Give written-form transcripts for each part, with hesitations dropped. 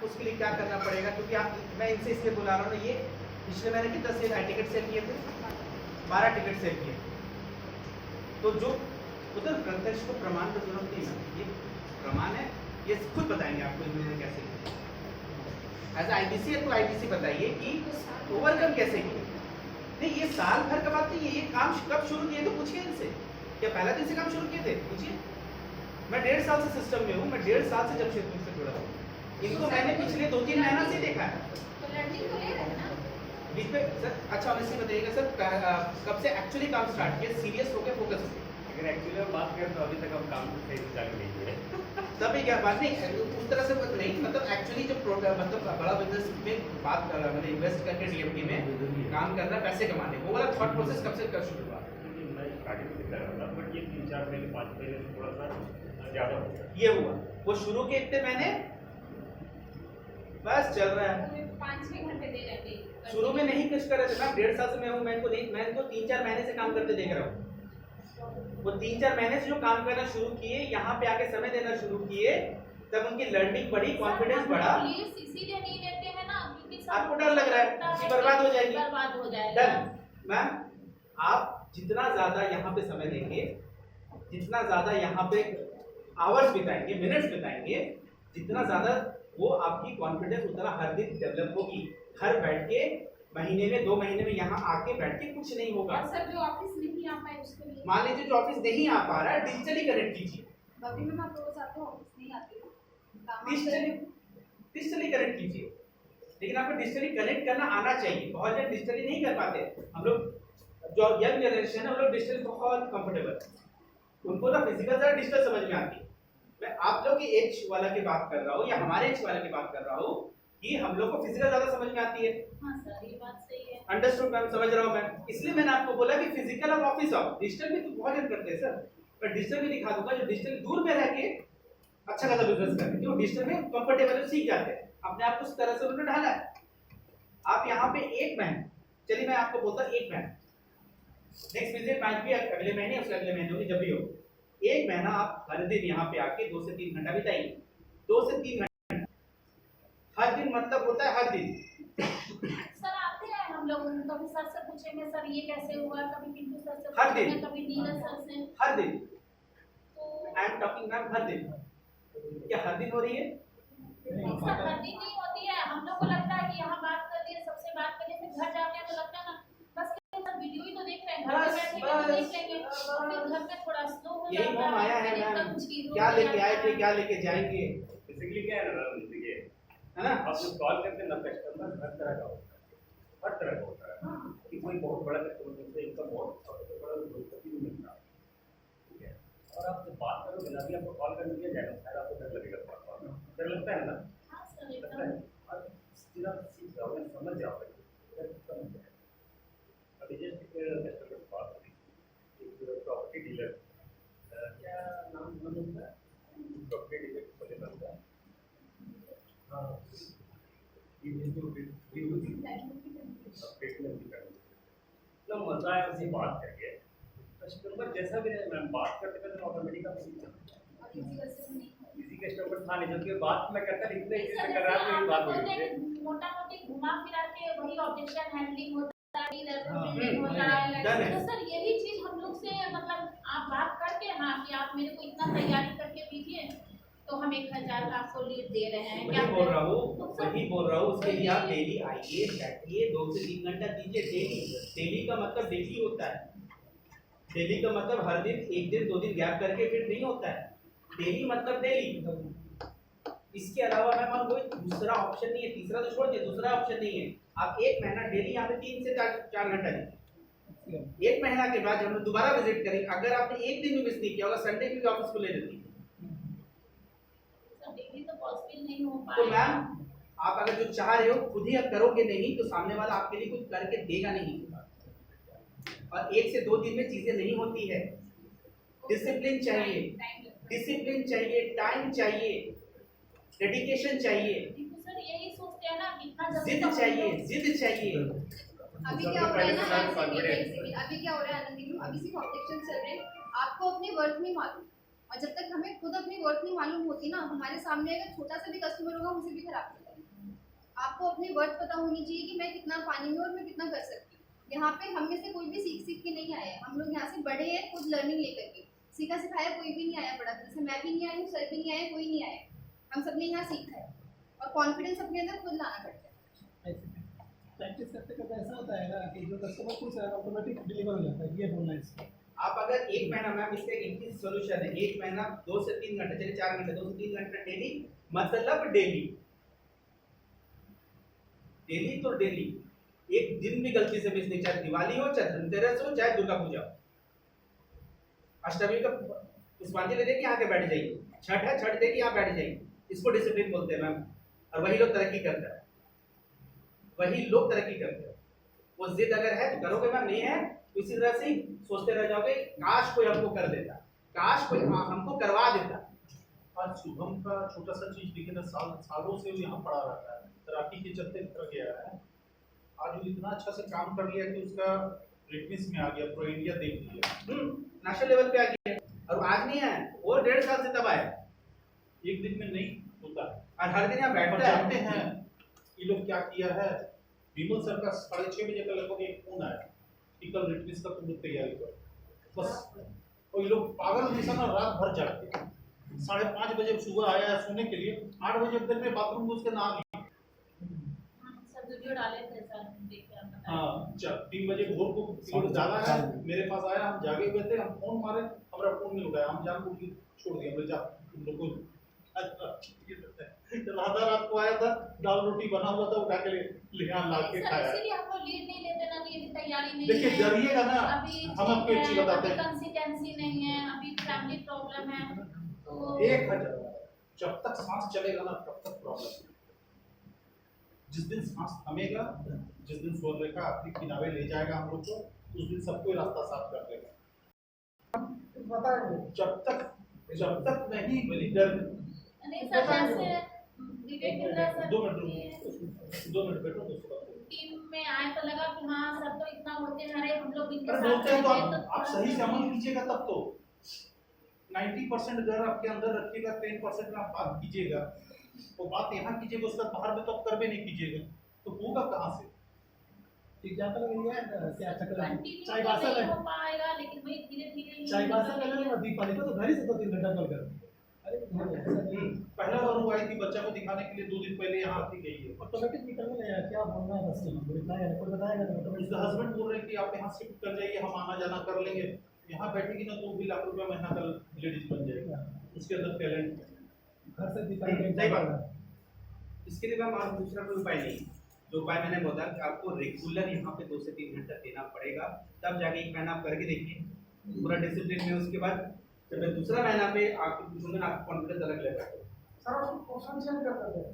उसके लिए क्या करना पड़ेगा, क्योंकि आप मैं इनसे इसलिए बुला रहा हूँ ना, ये पिछले महीने कितना सेल टिकट सेल किए थे, 12 टिकट सेल किए। तो जो उधर प्रत्यक्ष को प्रमाण की जरूरत नहीं है, ये प्रमाण है, ये खुद बताएंगे आपको इन्होंने कैसे किया। एज आईबीसी है तो आईबीसी बताइए कि ओवरकम कैसे किया। नहीं, ये साल भर का बात नहीं है, ये काम कब शुरू किए तो पूछिए इनसे, क्या पहला दिन से काम शुरू किए थे, पूछिए। मैं 1.5 साल से सिस्टम में हूँ, मैं 1.5 साल से जमशेदपुर से जुड़ा हूँ, इनको मैंने पिछले 2-3 महीना से देखा है। तो लर्निंग तो ले रहे हैं ना बीच में सर। अच्छा ऑनेस्टली बताइएगा सर, कब से एक्चुअली काम स्टार्ट किया, सीरियस हो गया, फोकस हो गया? अगर एक्चुअली हम बात करें तो अभी तक हम काम सही से चालू नहीं किए। तभी क्या बात नहीं उस तरह से नहीं, मतलब एक्चुअली जो मतलब बड़ा बिजनेस में बात कर रहा है, मतलब इन्वेस्ट करके डीएमटी में काम करना, पैसे कमाने, वो वाला थॉट प्रोसेस कब से शुरू हुआ? मैं स्टार्टिंग से कर रहा था, बट ये 3-4 महीने 5 महीने से थोड़ा सा ज़्यादा हो गया। ये हुआ, वो शुरू के इतने महीने बस चल रहा है, 5-6 घंटे दे रहे थे। शुरू में नहीं कुछ कर रहे थे ना। 1.5 साल से मैं हूँ, मैं इनको 3-4 महीने से काम करते देख रहा हूँ। वो 3-4 महीने से जो काम करना शुरू किए, यहाँ पे आके समय देना शुरू किए, तब उनकी लर्निंग बढ़ी, कॉन्फिडेंस बढ़ा। इसीलिए नहीं देते हैं ना क्योंकि आपको डर लग रहा है कि बर्बाद हो जाएगी, बर्बाद हो जाएगा। डर। मैम आप जितना ज्यादा यहाँ पे समय देंगे, जितना ज्यादा यहाँ पे आवर्स बिताएंगे, मिनट्स बिताएंगे, जितना ज्यादा वो आपकी कॉन्फिडेंस उतना हर दिन डेवलप होगी। घर बैठ के महीने में 2 महीने में यहाँ आके बैठ के कुछ नहीं होगा। और सर जो ऑफिस नहीं आ पाए उसके लिए, मान लीजिए जो ऑफिस नहीं आ पा रहा है, डिजिटली कनेक्ट कीजिए। अभी मैं आपको रोज आते हैं, ऑफिस नहीं आती हूँ, डिजिटली कनेक्ट कीजिए। लेकिन आपको डिजिटली कनेक्ट करना आना चाहिए। बहुत जन डिजिटली नहीं कर पाते। हम लोग जो यंग जनरेशन है, वो लोग डिजिटल बहुत कंफर्टेबल, उनको ना फिजिकल से डिजिटल समझ में आती है। मैं आप लोग की एज वाला की बात कर रहा हूँ या हमारे एज वाले की बात कर रहा हूँ कि हम लोग को फिजिकल ज्यादा समझ में आती है। हाँ सर ये बात सही है। अंडरस्टूड मैम, समझ रहा हूँ मैं। इसलिए मैंने आपको बोला कि फिजिकल और ऑफिस आओ। डिजिटल भी तो बहुत जन करते हैं सर, मैं डिजिटल भी दिखा दूंगा जो डिजिटल दूर में रह के अच्छा खासा बिजनेस करते हैं, जो डिजिटल में कंफर्टेबल है, सीख जाते हैं अपने आप को उस तरह से उन्होंने ढाला है। आप यहाँ पे 1 महीना, चलिए मैं आपको बोलता 1 महीना, नेक्स्ट विजिट मैच भी अगले महीने, उसके अगले महीने होगी, जब भी हो 1 महीना आप हर दिन यहाँ पे आके 2 से 3 घंटा बिताइए। 2 से 3 घंटा हर दिन, मतलब होता है हर दिन। सर आते हैं हम लोग, कभी सर से पूछेंगे सर ये कैसे हुआ, कभी पिंटू सर से हर पूछेंगे, दिन। कभी नीरज सर से। हर दिन तो आई एम टॉकिंग मैम, हर दिन। क्या हर दिन हो रही है? नहीं सर हर दिन नहीं होती है। हम लोग को लगता है कि यहाँ बात कर लिए, सबसे बात करिए, फिर घर जाते हैं तो लगता है ना बस सर वीडियो ही तो देख रहे हैं, घर पे बैठे तो देख लेंगे, और फिर घर में थोड़ा स्लो हो यही जाता मोह माया है मैम, क्या लेके आए थे, क्या लेके जाएंगे, बेसिकली क्या है ना, देखिए है ना? आप जो कॉल करते हैं ना, कस्टमर हर तरह का होता है, हर तरह का होता है। कि कोई बहुत बड़ा कस्टमर जिससे इनकम बहुत सबसे बड़ा उद्योगपति भी मिलता है, ठीक है। और आप जब बात करोगे ना, अभी आपको कॉल कर दिया जाएगा, शायद आपको डर लगेगा, डर लगता है ना, हाँ सर लगता है। और सीधा सीख जाओगे, समझ जाओगे, समझ जाएगा। अभी जस्ट कस्टमर से बात करी, एक प्रॉपर्टी डीलर, क्या नाम है, प्रॉपर्टी डीलर बोले बनता है, हाँ तो मजा आया उससे बात करके। कस्टमर जैसा भी रहे, मैम बात करते करते ऑटोमेटिक आप सीख जाते हैं। इजी कस्टमर था नहीं, जबकि बात मैं करता इतने इजी से कर रहा था, ये बात हो रही थी। मोटा मोटी घुमा फिरा के वही ऑब्जेक्शन हैंडलिंग होता है, हम्म, होता है। है। तो सर यही चीज हम लोग से, मतलब आप बात करके हाँ कि आप मेरे को इतना तैयारी करके दीजिए तो हम 1000 का आपको लीड दे रहे हैं। वही बोल रहा हूँ, वही बोल रहा हूँ। उसके लिए आप डेली आइए, बैठिए, 2 से 3 घंटा दीजिए डेली। डेली का मतलब डेली होता है। डेली का मतलब हर दिन, 1 दिन 2 दिन गैप करके फिर नहीं होता है। डेली मतलब डेली। इसके अलावा मैम कोई दूसरा ऑप्शन नहीं है, तीसरा तो छोड़ दिए, दूसरा ऑप्शन नहीं है। आप 1 महीना डेली यहाँ पे 3 से 4 घंटा दीजिए। 1 महीना के बाद जब हम दोबारा विजिट करेंगे, अगर आपने 1 दिन भी मिस नहीं किया होगा, संडे भी ऑफिस को ले लेती, तो पॉसिबल नहीं हो तो पाएगा। मैम आप अगर जो चाह रहे हो खुद ही अब करोगे नहीं, तो सामने वाला आपके लिए कुछ करके देगा नहीं। और 1 से 2 दिन में चीजें नहीं होती है। डिसिप्लिन चाहिए, डिसिप्लिन चाहिए, टाइम चाहिए, डेडिकेशन चाहिए, सर यही सोचते हैं ना कितना जिद चाहिए, जिद चाहिए। अभी क्या हो रहा है ना, अभी क्या हो रहा है आनंदी, अभी सिर्फ ऑब्जेक्शन चल रहे हैं, आपको अपनी वर्थ नहीं मालूम। और जब तक हमें खुद अपनी वर्थ नहीं मालूम होती ना, हमारे सामने अगर छोटा सा भी कस्टमर होगा उसे भी खराब कर देंगे। आपको अपनी वर्थ पता होनी चाहिए कि मैं कितना पानी में और मैं कितना कर सकती हूँ। यहाँ पे हम में से कोई भी सीख के नहीं आया है, हम लोग यहाँ से बड़े हैं खुद लर्निंग लेकर के। सीखा सिखाया कोई भी नहीं आया बड़ा, जैसे मैं भी नहीं आई हूँ, सर भी नहीं आए, कोई नहीं आया, हम सब ने यहाँ सीखा है और कॉन्फिडेंस अपने अंदर खुद लाना पड़ता है। प्रैक्टिस करते करते ऐसा होता है ना कि जो कस्टमर पूछ रहा है ऑटोमेटिक डिलीवर हो जाता है, ये बोलना है इसको। आप अगर एक महीना, मैम इसका एक ही सोल्यूशन है, एक महीना 2 से 3 घंटे, चलिए 4 घंटे, 2 से 3 घंटे डेली, मतलब डेली, डेली तो डेली, एक दिन भी गलती से मिस नहीं, चाहे दिवाली हो, चाहे धनतेरस हो, चाहे दुर्गा पूजा हो, अष्टमी का पुष्पांजलि दे के यहाँ के बैठ जाइए, छठ है छठ दे के यहाँ बैठ जाइए, इसको डिसिप्लिन बोलते हैं मैम। और वही लोग तरक्की करते हैं, वही लोग तरक्की करते हैं। वो जिद अगर है तो करोगे मैम, नहीं है तो इसी तरह से ही सोचते रह जाओगे, काश कोई हमको कर देता, काश कोई हमको करवा देता। आज शुभम का छोटा सा चीज देखिए ना, सालों से वो यहाँ पड़ा रहता है, तैराकी के चलते उतर गया है, आज वो इतना अच्छा से काम कर लिया कि उसका फिटनेस में आ गया, प्रो इंडिया देख लिया, नेशनल लेवल पे आ गया। और आज नहीं है, वो 1.5 साल से तब आया, एक दिन में नहीं होता है। और हर दिन यहाँ पर बैठता जानते है। हैं ये लोग क्या किया है, विमल सर का 6:30 बजे का लगभग एक फोन आया कि कल रिटनेस का तुम लोग तैयारी करो बस, और ये लोग पागल जैसा ना रात भर जागते, 5:30 बजे सुबह आया है सोने के लिए, 8 बजे तक में बाथरूम घुस के नहा लिया। सब वीडियो डाले थे सर, देख के हम बताएं। हाँ 3 बजे भोर को ये लोग जाना है, मेरे पास आया, हम जागे हुए थे, हम फोन मारे, हमारा फोन नहीं उठाया, हम जान बुझ के छोड़ दिया, बोले जा तुम लोग को। राधा रात को आया था, दाल रोटी बना हुआ था, उठा के ले ला के सर खाया। इसीलिए हमको लीड नहीं लेते ना, कि अभी तैयारी नहीं देखिए है, डरिएगा ना, अभी हम आपको एक चीज बताते हैं, कंसिस्टेंसी नहीं है, अभी फैमिली प्रॉब्लम है, तो 1000 जब तक सांस चलेगा ना तब तक प्रॉब्लम। जिस दिन सांस थमेगा, जिस दिन स्वर रेखा आपके किनारे ले जाएगा हम लोग को, उस दिन सबको रास्ता साफ कर देगा। जब तक नहीं मिली डर। नहीं सर, जैसे विवेक इंद्रा सर 2 मिनट बैठो, दोस्तों बात करो। टीम में आए तो लगा कि हाँ सर तो इतना उड़ते हैं, अरे हम लोग इनके अरे साथ बोलते हैं तो रहते हैं, आप सही से अमल कीजिएगा तब तो। 90% डर आपके अंदर रखिएगा, 10% में आप बात कीजिएगा, वो बात यहाँ कीजिएगा, उसका बाहर में तो आप कर भी नहीं कीजिएगा, तो होगा कहाँ से? एग्जांपल अगर ये है क्या चक्कर है, कंटिन्यू चाय तो बासा नहीं है, हो पाएगा, लेकिन वही धीरे धीरे चाय बासा ले लेना दीपावली को, तो घर ही से 2-3 घंटा कॉल कर। अरे ऐसा नहीं, पहला बार वो आई थी बच्चा को दिखाने के लिए, 2 दिन पहले यहाँ आती गई है। ऑटोमेटिक निकल में यार क्या बोलना है, बस रिप्लाई है कोई बताएगा तो उसका ऑटोमेटिक। हस्बैंड बोल रहे हैं कि आप यहाँ शिफ्ट कर जाइए, हम आना जाना कर लेंगे, यहाँ बैठेगी ना तो 2 लाख रुपया महीना का लेडीज बन जाएगा, उसके अंदर टैलेंट है। घर से दिखाई सही बात है। इसके लिए मैम और दूसरा कोई उपाय नहीं, जो उपाय मैंने बोला कि आपको रेगुलर यहाँ पे 2 से 3 घंटा देना पड़ेगा, तब जाके एक महीना आप करके देखिए पूरा डिसिप्लिन में। उसके बाद जब मैं दूसरा महीना पे आपको पूछूंगा ना, आपको कॉन्फिडेंस अलग लगेगा। सर उसको क्वेश्चन चेंज कर देते हैं,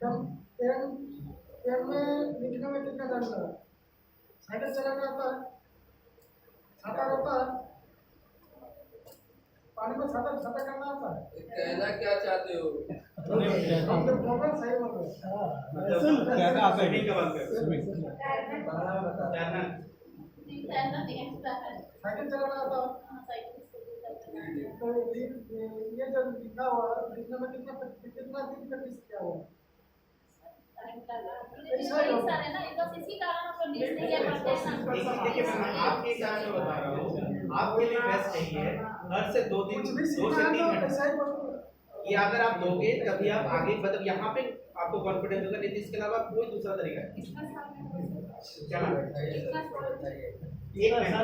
जब पेन में लिखने में कितना टाइम लगा, साइकिल चलाना आता है, छाता रहता है, पानी में छाता करना आता है। कहना क्या चाहते हो? हम लोग प्रॉब्लम सही बोल रहे हैं। मतलब कहना आता है स्विमिंग का बात कर, तैरना नहीं तैरना नहीं आता है। साइकिल चलाना आता है, हाँ, साइकिल से भी चलते हैं। तो ये जो लिखा हुआ है, लिखने में कितना दिन प्रैक्टिस किया हुआ है? टाइम लगा, धीरे धीरे वही सर है ना, बस इसी कारण हम लोग लिस्ट नहीं ले पाते हैं ना। देखिए मैं आपके हिसाब से बता रहा हूँ, आपके लिए बेस्ट यही है, हर से 2 दिन, कुछ 2 भी से सीखना 3 है तो घंटे ऐसा ही बोलो। ये अगर आप दोगे तभी आप आगे, मतलब यहाँ पे आपको कॉन्फिडेंस होगा, नहीं तो इसके अलावा कोई दूसरा तरीका है चला। एक महीना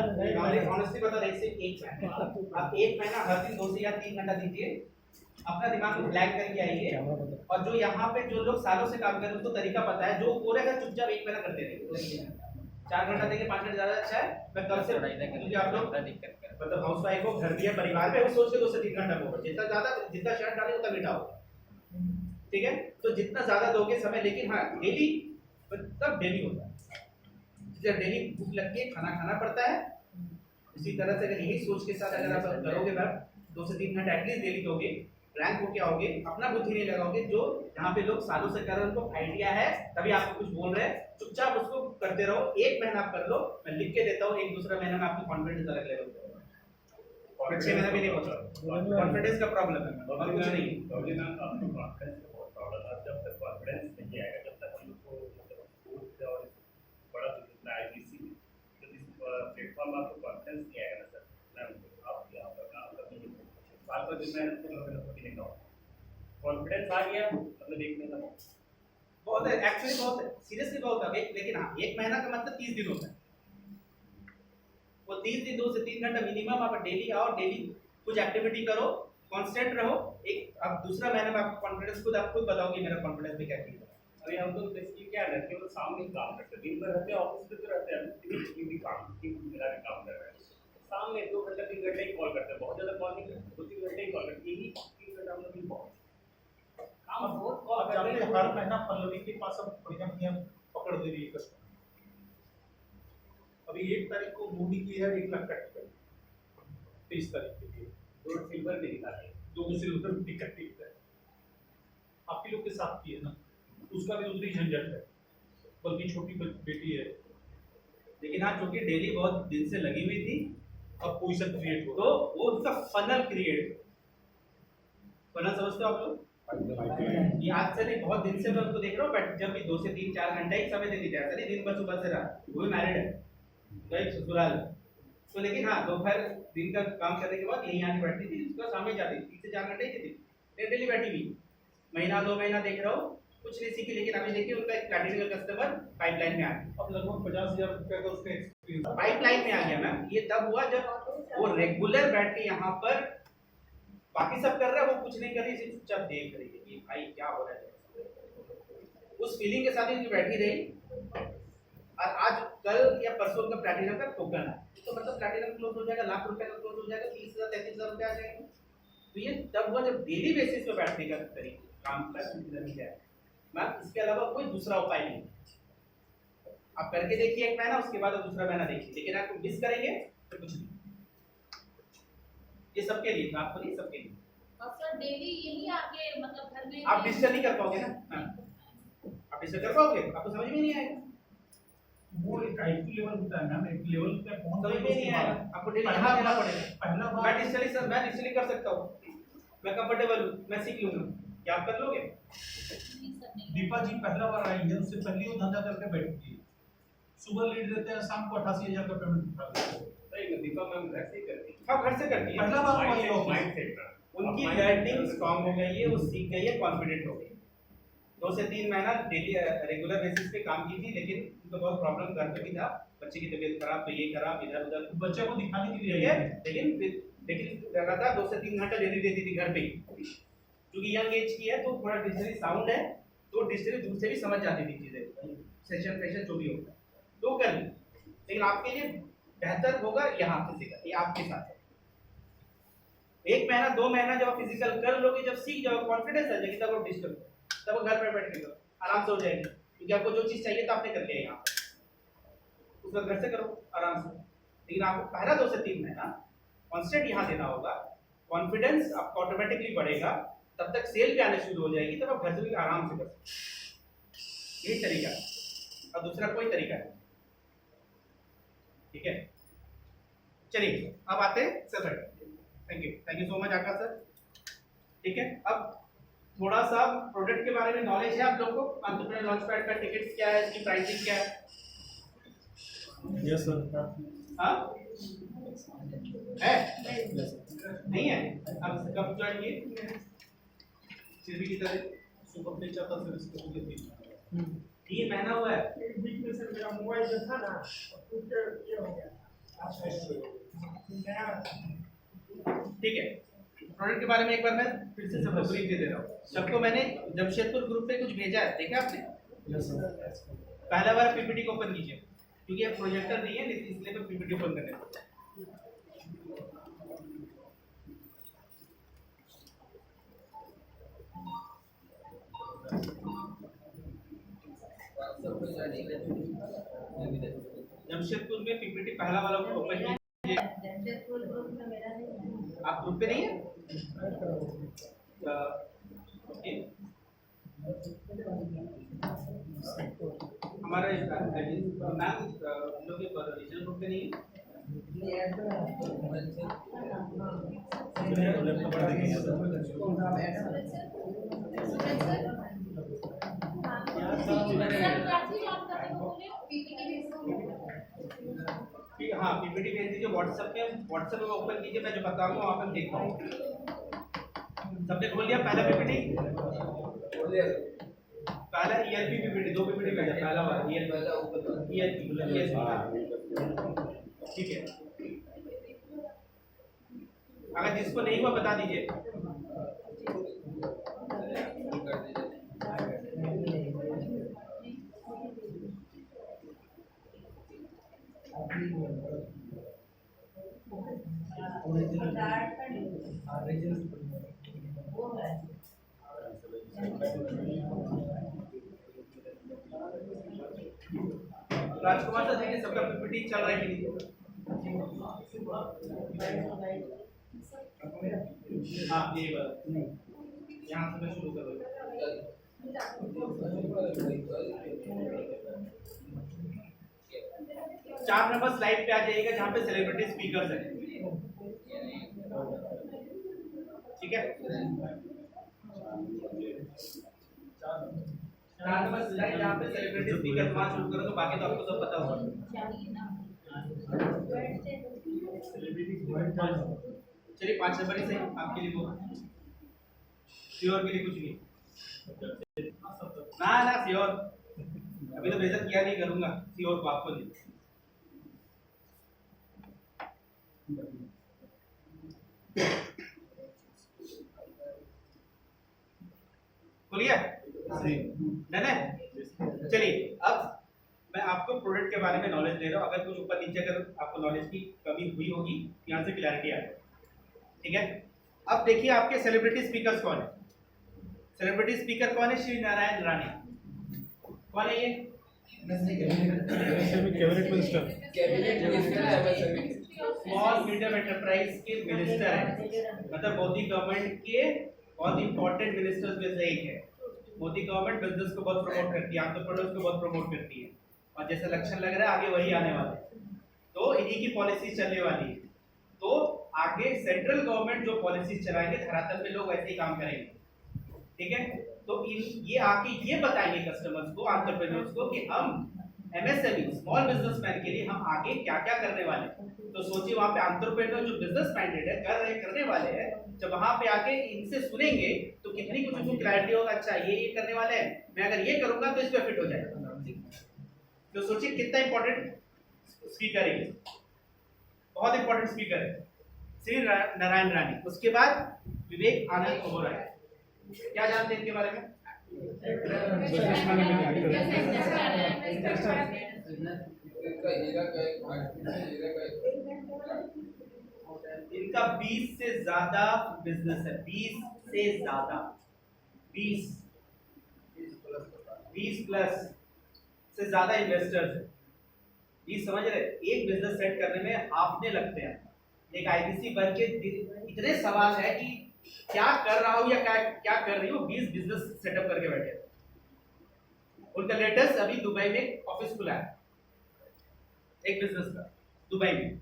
ऑनेस्टली बता रहे, सिर्फ 1 महीना, आप 1 महीना हर दिन 2 से या 3 घंटा दीजिए, अपना दिमाग को ब्लैंक करके आइए। और जो यहाँ पे जो लोग सालों से काम कर रहे हैं उनको तरीका पता है, जो बोलेगा चुपचाप 1 महीना करते रहिए, 4 घंटा देंगे, 5 घंटा ज्यादा अच्छा है। मैं कल से मुझे आप लोग मतलब हाउस वाइफ को घर दिया परिवार में, वो सोच के 2 से 3 घंटा को जितना ज्यादा, जितना शर्ट डाले उतना मीठा होगा, ठीक है? तो जितना ज्यादा दोगे समय, लेकिन हाँ डेली, मतलब डेली होता है, जब डेली भूख लगती है खाना खाना पड़ता है। इसी तरह से अगर यही सोच के साथ अगर आप करोगे मैम, 2 से 3 घंटा एटलीस्ट डेली दोगे, रैंक होके आओगे, अपना बुद्धि नहीं लगाओगे, जो यहाँ पे लोग सालों से कर रहे हैं उनको आइडिया है तभी आपको कुछ बोल रहे हैं, चुपचाप उसको करते रहो। 1 महीना आप कर लो, मैं लिख के देता हूँ, 1-दूसरा महीना में आपको कॉन्फिडेंस अलग लेवल पे और 6 महीना भी नहीं पहुंचा, कॉन्फिडेंस का प्रॉब्लम है और कुछ नहीं। आपको कॉन्फिडेंस का बहुत प्रॉब्लम है, जब तक कॉन्फिडेंस नहीं आएगा, कॉन्फिडेंस आ गया मतलब देखने का बहुत है एक्चुअली, बहुत है सीरियसली बहुत है। लेकिन हाँ, 1 महीना का मतलब 30 दिन होता है। वो 30 दिन 2 से 3 घंटा मिनिमम आप डेली आओ, डेली कुछ एक्टिविटी करो, कांस्टेंट रहो। एक अब दूसरा महीने में आपको कॉन्फिडेंस खुद आप खुद बताओगे मेरा कॉन्फिडेंस में क्या चीज है। अभी हम तो बेसिकली क्या रहते हैं, सामने काम करते हैं, दिन भर रहते हैं ऑफिस में तो रहते हैं, टीम भी काम टीम मिला के काम कर रहे हैं, सामने 2 घंटे 3 घंटे ही कॉल करते हैं, बहुत ज्यादा कॉल नहीं करते, 2-3 घंटे ही कॉल करते हैं, यही 3 घंटा हम लोग भी बहुत काम बहुत कॉल अब करते जाते हैं। हर महीना पल्लवी के पास अब बढ़िया बढ़िया पकड़ दे रही है कस्टमर। अभी 1 तारीख को मोदी की है 1 लाख का टिकट, 23 तारीख के लिए 2 सिल्वर भी दिखाते हैं। 2 सिल्वर टिकट है। आपके लोग के साथ की है ना, उसका भी दूसरी झंझट है, बल्कि छोटी बेटी है। लेकिन हाँ, चूंकि डेली बहुत दिन से लगी हुई थी, अब पोजीशन क्रिएट हो तो वो उसका फनल क्रिएट, फनल समझते हो आप लोग? ये आज से नहीं, बहुत दिन से मैं उसको देख रहा हूँ, बट जब भी 2 से 3-4 घंटे ही समय देती जाता है, दिन भर सुबह से रात, वो भी मैरिड है, राइट, ससुराल। तो लेकिन हाँ, दोपहर दिन का काम करने के बाद यहीं आके बैठती थी, उसका सामने जाती थी, 3 से 4 घंटे ही थी, डेली बैठी हुई। महीना 2 महीना देख रहा हूँ, कुछ नहीं सीखी। लेकिन अभी देखिए उनका एक प्लैटिनम कस्टमर पाइपलाइन में आ गया। अब लगभग 50,000 रुपये का उसका एक्सपीरियंस। पाइपलाइन में आ गया मैम। ये तब हुआ जब वो रेगुलर बैठ के यहाँ पर बाकी सब कर रहा है, वो कुछ नहीं कर रही, सिर्फ चुपचाप देख रही है कि भाई क्या हो रहा है। उस फीलिंग के साथ ही बैठी रही। और आज कल या परसों का प्लैटिनम का टोकन है, तो मतलब प्लैटिनम क्लोज हो जाएगा, लाख रुपए का क्लोज हो जाएगा, 30,000-33,000 रुपए आ जाएंगे। तो ये तब हुआ जब डेली बेसिस पे बैठने का तरीका काम कर। मैम इसके अलावा कोई दूसरा उपाय नहीं। आप करके देखिए 1 महीना, उसके बाद दूसरा महीना देखिए, लेकिन आप मिस करेंगे तो कुछ नहीं। ये सबके लिए, आपको नहीं, सबके लिए। और सर डेली यही आके मतलब घर में आप डिजिटल नहीं कर पाओगे ना। हाँ, आप डिजिटल कर पाओगे, आपको समझ में नहीं आएगा, वो एक आईक्यू लेवल होता है मैम, एक लेवल पे पहुंच समझ में नहीं आएगा, आपको डेली पहला यहाँ देना बार- पड़ेगा। पहला मैं बार डिजिटली सर, मैं डिजिटली कर सकता हूँ, मैं कंफर्टेबल हूँ, मैं सीख लूंगा। क्या आप कर लोगे? नहीं सर नहीं। दीपा जी पहला बार आई है, उससे पहले वो धंधा करके बैठती है, सुबह लीड देते हैं, शाम को 88,000 का पेमेंट उठा देते हैं। नहीं दीपा मैम घर से ही करती है, हाँ, घर से करती है। पहला बार हुआ ये ऑफिस। माइंड सेट का उनकी लर्निंग स्ट्रांग हो गई है, वो सीख गई है, कॉन्फिडेंट हो गई। 2 से 3 महीना डेली रेगुलर बेसिस पे काम की थी, लेकिन उनको बहुत प्रॉब्लम घर पे भी था, बच्चे की तबीयत खराब, तो ये खराब, इधर उधर, बच्चे को दिखाने के लिए ठीक आई है। है। लेकिन लगातार 2 से 3 घंटा डेली देती थी घर पे ही। क्योंकि यंग एज की है तो थोड़ा डिजिटली साउंड है, तो डिजिटली दूर से भी समझ जाती थी चीजें, सेशन प्रेशर जो भी होता है तो कर ली। लेकिन आपके लिए बेहतर होगा यहाँ फिजिकल, ये आपके साथ है। 1 महीना 2 महीना जब आप फिजिकल कर लोगे, जब सीख जाओ, कॉन्फिडेंस आ जाएगी, तब आप डिजिटल, तब वो घर पे बैठ के आराम से हो जाएगी। क्योंकि आपको जो चीज चाहिए तो आपने कर लिया यहाँ पे, उसका घर से करो आराम से। लेकिन आपको पहला 2 से 3 महीना कॉन्स्टेंट यहाँ देना होगा, कॉन्फिडेंस आपका ऑटोमेटिकली बढ़ेगा, तब तक सेल पे आने शुरू हो जाएगी, तब आप घर से भी आराम से कर सकते। यही तरीका है, और दूसरा कोई तरीका नहीं। ठीक है, चलिए अब आते हैं sir. Thank you so much Akash sir. ठीक है, अब थोड़ा सा प्रोडक्ट के बारे में नॉलेज है आप लोगों को, एंटरप्रेन्योर लॉन्चपैड का टिकट्स क्या है, इसकी प्राइसिंग क्या है? Yes sir. हाँ है? नहीं है? अब कब ज्वाइन किए? सिर्फ की तरह सुबह नहीं चाहता सर इसको मुझे देखना। 3 महीना हुआ है। एक वीक में से मेरा मोबाइल जो था ना, कुछ ये हो गया। नया ठीक है, प्रोडक्ट के बारे में एक बार मैं फिर से सबको ब्रीफ दे दे रहा हूँ। सबको मैंने जमशेदपुर ग्रुप पे कुछ भेजा है, देखा आपने? Yes sir. पहला बार पीपीटी को ओपन कीजिए, क्योंकि ये प्रोजेक्टर नहीं है, इसलिए मैं पीपीटी ओपन करने वाला हूँ। जमशेदपुर में पीपीटी पहला वाला ओपन कीजिए। आप ग्रुप पे नहीं है? ओके, हमारा मैम लोग रीजनल ग्रुप पे नहीं है? सर प्राची आप करने को बोले हो? हाँ, पीपीटी भेज दीजिए व्हाट्सएप पे, व्हाट्सएप पे ओपन कीजिए, मैं जो बताऊंगा वहाँ पे देख पाऊंगा। सबने खोल लिया पहला पीपीटी? पहला ईएलपी पीपीटी, दो पीपीटी भेजा, पहला वाला ईएलपी ठीक है। अगर जिसको नहीं हुआ बता दीजिए। राजकुमार सर देखिए सबका पीपीटी चल रहा है कि नहीं? हाँ यही बात, यहाँ से मैं शुरू करूँ। 4 नंबर स्लाइड पे आ जाइएगा जहाँ पे सेलिब्रिटी स्पीकर्स हैं, ठीक है? 4 नंबर स्लाइड जहाँ पे सेलिब्रिटी स्पीकर वहाँ शुरू करूँगा, बाकी तो आपको सब पता होगा। चलिए 5 नंबर ही सही आपके लिए, वो श्योर के लिए कुछ नहीं ना श्योर, अभी तो बेइज्जत किया नहीं करूँगा, श्योर को आपको नहीं। बोलिए नहीं, चलिए अब मैं आपको प्रोडक्ट के बारे में नॉलेज दे रहा हूँ। अगर कुछ ऊपर नीचे अगर आपको नॉलेज की कमी हुई होगी यहाँ से क्लैरिटी आ जाए, ठीक है? अब देखिए आपके सेलिब्रिटी स्पीकर्स कौन है? सेलिब्रिटी स्पीकर कौन है? श्री नारायण राणे। कौन है ये? स्मॉल मीडियम एंटरप्राइज के मिनिस्टर है, मतलब मोदी गवर्नमेंट के बहुत इंपॉर्टेंट मिनिस्टर्स में से एक है। मोदी गवर्नमेंट बिजनेस को बहुत प्रमोट करती है, एंटरप्रेन्योर्स को बहुत प्रमोट करती है, और जैसे इलेक्शन लग रहा है आगे वही आने वाला है, तो इन्हीं की पॉलिसी चलने वाली है। तो आगे सेंट्रल गवर्नमेंट जो पॉलिसी चलाएंगे धरातल पे लोग वैसे ही काम करेंगे, ठीक है? तो ये आके ये बताएंगे कस्टमर्स को, एंटरप्रेन्योर्स को कि हम एमएसएमई स्मॉल बिजनेसमैन के लिए हम आगे क्या क्या करने वाले हैं। तो सोचिए वहां पे एंटरप्रेन्योर जो बिजनेस माइंडेड है, करने वाले हैं, जब वहां पे आके इनसे सुनेंगे तो कितनी कुछ उनको क्लैरिटी होगा, अच्छा ये करने वाले हैं, मैं अगर ये करूंगा तो इस पे फिट हो जाएगा। तो सोचिए कितना इंपॉर्टेंट स्पीकर है, बहुत इंपॉर्टेंट स्पीकर है श्री नारायण राणे। उसके बाद विवेक आनंद ओबरॉय, क्या जानते हैं इनके बारे में? इनका 20 से ज्यादा बिजनेस है, 20 से ज्यादा, 20 प्लस से ज्यादा इन्वेस्टर्स है। 20 समझ रहे? एक बिजनेस सेट करने में हाफने लगते हैं। एक आईबीसी बन के इतने सवाल है कि क्या कर रहा हूं या क्या कर रही हूँ, 20 बिजनेस सेटअप करके बैठे। उनका लेटेस्ट अभी दुबई में ऑफिस खुला है, एक बिजनेस का दुबई में,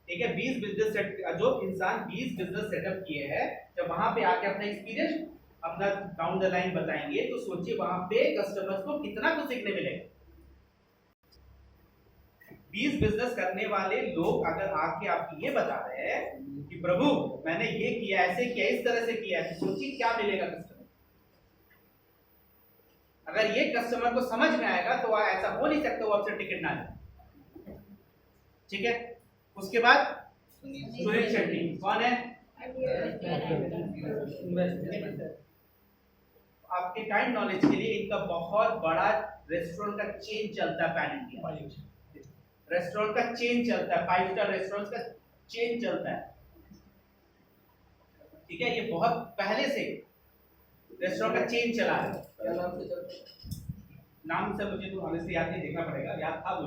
ठीक है? 20 बिजनेस सेट, जो इंसान 20 बिजनेस सेटअप किए हैं, जब वहां पे आके अपना एक्सपीरियंस अपना डाउन द लाइन बताएंगे तो सोचिए वहां पे कस्टमर्स को कितना कुछ सीखने मिलेगा। 20 बिजनेस करने वाले लोग अगर आके आपको ये बता रहे हैं कि प्रभु मैंने ये किया, ऐसे किया, इस तरह से किया, तो सोचिए क्या मिलेगा कस्टमर। अगर ये कस्टमर को समझ में आएगा तो ऐसा हो नहीं सकता वो आपसे टिकट ना ले, ठीक है? उसके बाद सुनील शेट्टी, कौन है? आपके काइंड नॉलेज के लिए इनका बहुत बड़ा रेस्टोरेंट का चेन चलता है पैन इंडिया, रेस्टोरेंट का चेन चलता है, 5 स्टार रेस्टोरेंट का चेन चलता है, ठीक है? ये बहुत पहले से रेस्टोरेंट का चेन चला है। नाम से मुझे तो ऑनेस्टली याद नहीं, देखना पड़ेगा, याद था वो,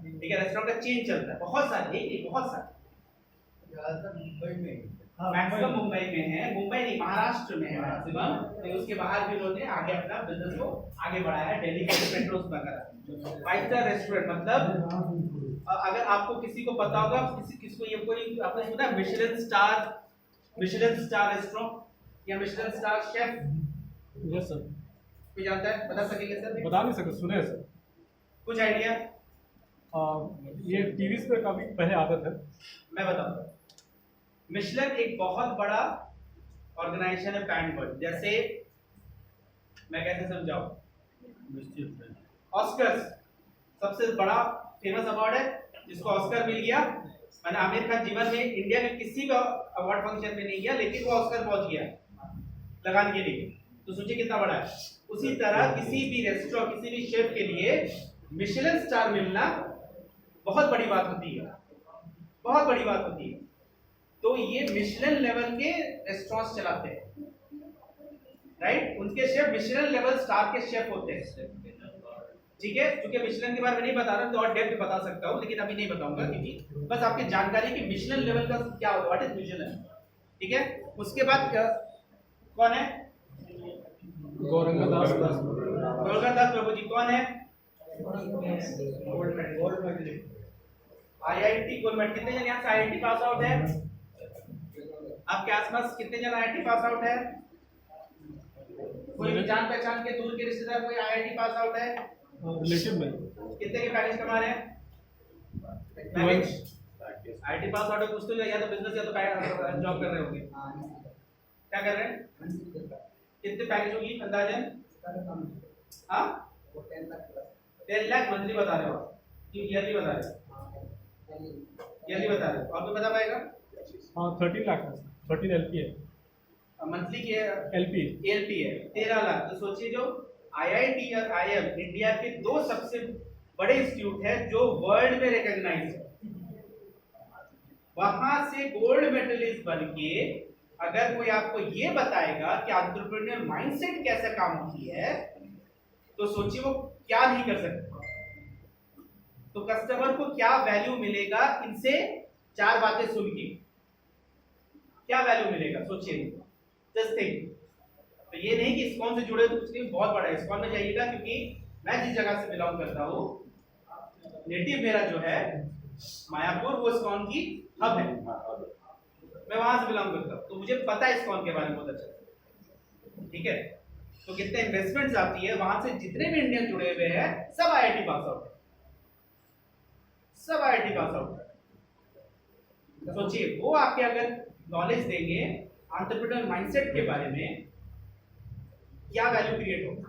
ठीक है? रेस्टोरेंट का चेन चलता है, बहुत सारे, एक बहुत सारे, मैक्सिमम मुंबई में है, मुंबई नहीं महाराष्ट्र में है मैक्सिमम, तो उसके बाहर भी उन्होंने आगे अपना बिजनेस को आगे बढ़ाया है। दिल्ली के मेट्रोस वगैरह 5 स्टार रेस्टोरेंट, मतलब अगर आपको किसी को पता होगा, किसको ये कोई आपने सुना है मिशेलिन स्टार रेस्टोरेंट या Michelin star chef? Yes sir. कोई जानता है, बता सकेंगे सर? बता नहीं सकते, सुने सर। कुछ आइडिया? ये टीवी पे काफी पहले आदत है। मैं बताऊंगा। मिशेलिन एक बहुत बड़ा ऑर्गेनाइजेशन है पैन वर्ड, जैसे मैं कैसे समझाऊं, ऑस्कर्स सबसे बड़ा फेमस अवार्ड है जिसको ऑस्कर मिल गया, मैंने आमिर खान जीवन में इंडिया में किसी का अवार्ड फंक्शन में नहीं गया लेकिन वो ऑस्कर पहुंच गया लगाने के लिए, तो सोचिए कितना बड़ा है। उसी तरह किसी भी रेस्टोरेंट, किसी भी शेफ के लिए मिशेलिन स्टार मिलना बहुत बड़ी बात होती है, बहुत बड़ी बात होती है। तो ये मिशेलिन लेवल के रेस्टोरेंट्स चलाते हैं, राइट, उनके शेफ मिशेलिन लेवल स्टार के शेफ होते हैं, ठीक है। क्योंकि मिशेलिन के बारे में नहीं बता रहा तो और डेप्थ बता सकता हूं लेकिन अभी नहीं बताऊंगा, क्योंकि बस आपकी जानकारी कि मिशेलिन लेवल का क्या होता है, व्हाट इज मिशेलिन, ठीक है। उसके बाद कौन है, गौरंगदास गौरंगदास प्रभु जी कौन है, आईआईटी गोल्ड मेडल, कितने जन यहाँ से आईआईटी पास आउट है, आपके आसपास कितने जन आईआईटी पास आउट है, कोई भी जान पहचान के दूर के रिश्तेदार कोई आईआईटी पास आउट है, रिलेटिव में कितने के पैकेज कमा रहे हैं, आईआईटी पास आउट है, कुछ तो या तो बिजनेस या तो जॉब कर रहे होंगे, क्या कर रहे हैं, कितने पैकेज होगी अंदाजन, हाँ 10 लाख मंथली बता रहे हो कि ईयरली बता रहे हो, ईयरली बता रहे हो, और कोई बता पाएगा, हाँ 13 लाख 13 एलपी है, मंथली की एलपी एलपी है 13 लाख। तो सोचिए जो आईआईटी और आईएम इंडिया के दो सबसे बड़े इंस्टीट्यूट है जो वर्ल्ड में रिकॉग्नाइज है, वहां से गोल्ड मेडलिस्ट बन के अगर कोई आपको ये बताएगा कि एंटरप्रेन्योर माइंडसेट कैसे काम होती है, तो सोचिए वो क्या नहीं कर सकता। तो कस्टमर को क्या वैल्यू मिलेगा इनसे चार बातें सुन के, क्या वैल्यू मिलेगा सोचिए, जस्ट थिंक। तो ये नहीं कि इस्कॉन से जुड़े तो कुछ नहीं, बहुत बड़ा है, इस्कॉन में जाइएगा, क्योंकि मैं जिस जगह से बिलोंग करता हूँ, नेटिव मेरा जो है मायापुर, वो इस्कॉन की हब है, मैं वहां से बिलोंग करता हूँ, तो मुझे पता है इस्कॉन के बारे में बहुत अच्छा, ठीक है। तो कितने इन्वेस्टमेंट्स आती है, वहां से जितने भी इंडियन जुड़े हुए हैं सब आईआईटी पास आउट है, सब आईआईटी पास आउट है। सोचिए वो आपके अगर नॉलेज देंगे एंटरप्रेन्योर माइंडसेट के बारे में, क्या वैल्यू क्रिएट होगा,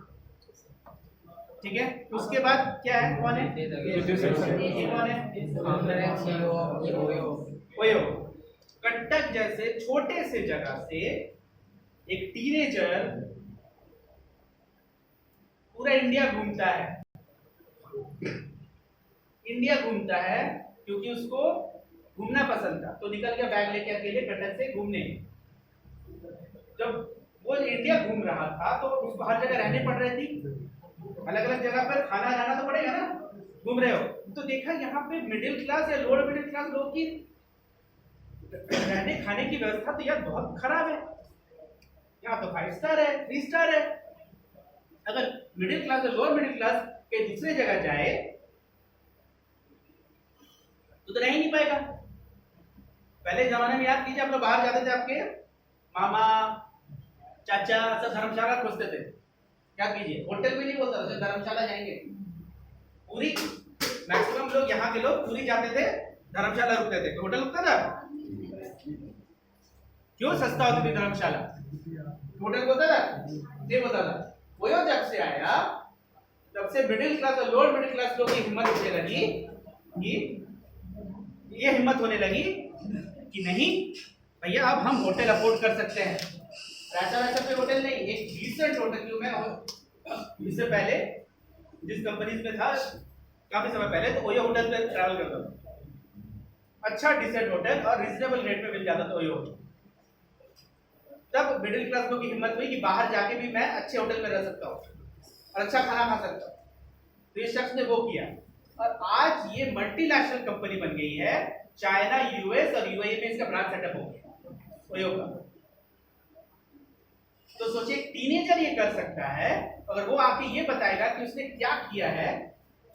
ठीक है। उसके बाद क्या है, कौन है, ये कौन है, ओयो। कटक जैसे छोटे से जगह से एक टीनेजर पूरा इंडिया घूमता है, इंडिया घूमता है क्योंकि उसको घूमना पसंद था, तो निकल गया बैग लेके अकेले कटक से घूमने। जब वो इंडिया घूम रहा था तो उसको हर जगह रहने पड़ रही थी, अलग अलग जगह पर खाना खाना तो पड़ेगा ना, घूम रहे हो तो देखा यहाँ पे मिडिल क्लास या लोअर मिडिल क्लास लोग की रहने खाने की व्यवस्था तो यार बहुत खराब है, यहाँ तो 5 स्टार है, 3 स्टार है। अगर मिडिल क्लास या लोअर मिडिल क्लास के दूसरे जगह जाए तो रह ही नहीं पाएगा। पहले जमाने में याद कीजिए, आप लोग बाहर जाते थे, आपके मामा चाचा सब धर्मशाला खोजते थे, क्या कीजिए, होटल में नहीं बोलता था, धर्मशाला जाएंगे। पूरी मैक्सिमम लोग, यहाँ के लोग पूरी जाते थे, धर्मशाला रुकते थे, होटल रुकता था, क्यों, सस्ता होती थी धर्मशाला, होटल बोलता था नहीं बोलता था। वो जब से आया तब से मिडिल क्लास और लोअर मिडिल क्लास लोगों की हिम्मत होने लगी, कि ये हिम्मत होने लगी कि नहीं भैया अब हम होटल अफोर्ड कर सकते हैं, वैसा वैसा कोई होटल नहीं, एक डिसेंट होटल। क्यों, मैं इससे पहले जिस कंपनी में था काफी समय पहले, तो ओयो होटल पे ट्रैवल करता था, अच्छा डिसेंट होटल और रीजनेबल रेट पे मिल जाता था ओयो होटल। तब मिडिल क्लास लोगों की हिम्मत हुई कि बाहर जाके भी मैं अच्छे होटल में रह सकता हूँ और अच्छा खाना खा सकता हूँ, तो ये शख्स ने वो किया और आज ये मल्टीनेशनल कंपनी बन गई है, चाइना, यूएस और यूएई में इसका ब्रांच सेटअप हो गया ओयो का। तो सोचिए टीनेजर ये कर सकता है, अगर वो आके ये बताएगा कि उसने क्या किया है,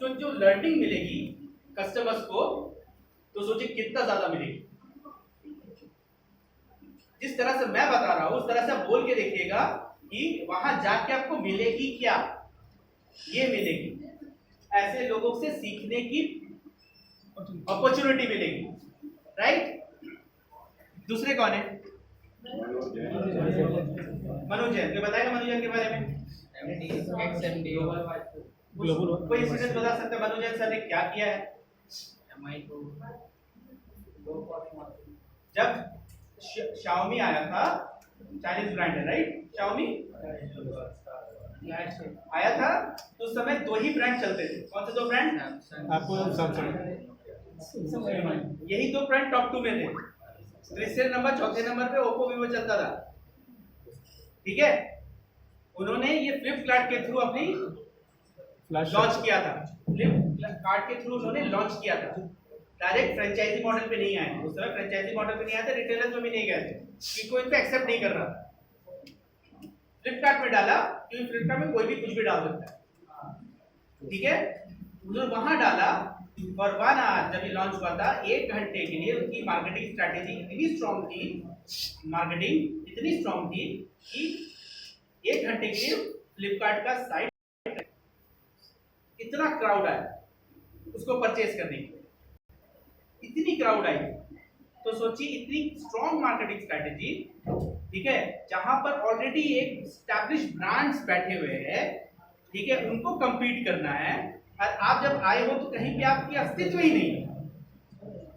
तो जो लर्निंग मिलेगी कस्टमर्स को, तो सोचिए कितना ज्यादा मिलेगी। जिस तरह से मैं बता रहा हूं उस तरह से आप बोल के देखिएगा कि वहां जाके आपको मिलेगी क्या, ये मिलेगी, ऐसे लोगों से सीखने की अपॉर्चुनिटी मिलेगी, राइट। दूसरे कौन है, मनोज जैन, कोई बताएगा मनोज जैन के बारे में? कोई इंसिडेंट बता सकता है मनोज जैन सर ने क्या किया है? जब Xiaomi आया था, चाइनीज ब्रांड है राइट, Xiaomi आया था तो उस समय दो ही ब्रांड चलते थे। कौन से दो ब्रांड? यही दो ब्रांड टॉप 2 में थे। तीसरे नंबर चौथे नंबर पे Oppo Vivo चलता था। ठीक है, उन्होंने ये फ्लिपकार्ट के थ्रू अपनी लॉन्च किया था। फ्लिपकार्ट के थ्रू उन्होंने लॉन्च किया था, डायरेक्ट फ्रेंचाइजी मॉडल पे नहीं आए। उस समय फ्रेंचाइजी मॉडल पे नहीं आए थे, रिटेलर्स में भी नहीं गए थे कि कोई इनको एक्सेप्ट नहीं कर रहा था। फ्लिपकार्ट में डाला क्योंकि फ्लिपकार्ट में कोई भी कुछ भी डाल सकता है। ठीक है, उन्होंने वहां डाला और 1 आवर जब ये लॉन्च हुआ था, 1 घंटे के लिए उनकी मार्केटिंग स्ट्रेटेजी इतनी स्ट्रांग थी, मार्केटिंग इतनी स्ट्रांग थी कि 1 घंटे के लिए फ्लिपकार्ट का साइट इतना क्राउड आया उसको परचेज करने के लिए, इतनी क्राउड आई। तो सोचिए इतनी स्ट्रांग मार्केटिंग स्ट्रेटेजी, ठीक है, जहां पर ऑलरेडी एक एस्टैब्लिश ब्रांड्स बैठे हुए हैं, ठीक है, उनको compete करना है और आप जब आए हो तो कहीं पे आपकी अस्तित्व ही नहीं है।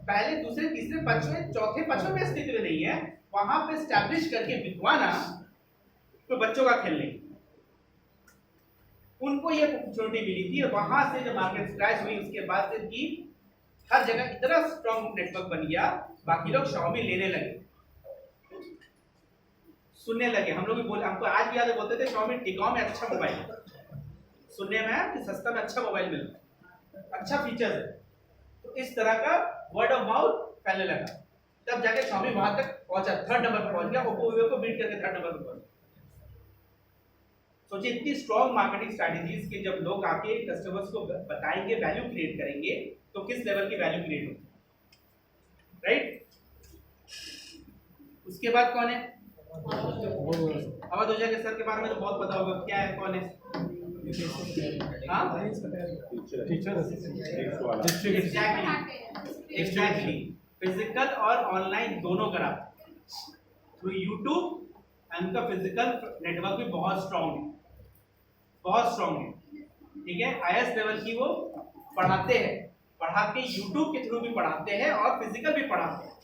पहले दूसरे तीसरे पांचवें चौथे पांचवें में अस्तित्व नहीं है, वहां पे एस्टैब्लिश करके बिकवाना तो बच्चों का खेल नहीं। उनको ये अपॉर्चुनिटी मिली थी और वहां से जब मार्केट क्रैश हुई उसके बाद से कि हर जगह इतना स्ट्रांग नेटवर्क बन गया, बाकी लोग Xiaomi लेने लगे, सुनने लगे। हम लोग भी बोले, हमको आज भी याद है, बोलते थे Xiaomi टिकाऊ में अच्छा मोबाइल है, सुनने में कि सस्ता में अच्छा मोबाइल मिल रहा है, अच्छा फीचर्स है। तो इस तरह का वर्ड ऑफ माउथ फैलने लगा, तब जाके Xiaomi वहां तक पहुंचा, 3rd नंबर पर पहुंच गया, Oppo Vivo को बीट करके 3rd नंबर पर पहुंच गया। सोचिए इतनी स्ट्रांग मार्केटिंग स्ट्रेटजीज के जब लोग आके कस्टमर्स को बताएंगे, वैल्यू क्रिएट करेंगे, तो किस लेवल की वैल्यू क्रिएट होगी, राइट? उसके बाद कौन है? अवध ओझा के सर के बारे में तो बहुत पता होगा, क्या है, कौन है? एग्जैक्टली, फिजिकल और ऑनलाइन दोनों कराते थ्रू यूट्यूब। उनका फिजिकल नेटवर्क भी बहुत स्ट्रांग है, बहुत स्ट्रांग है। ठीक है, हाईएस्ट लेवल की वो पढ़ाते हैं, पढ़ा के यूट्यूब के थ्रू भी पढ़ाते हैं और फिजिकल भी पढ़ाते हैं।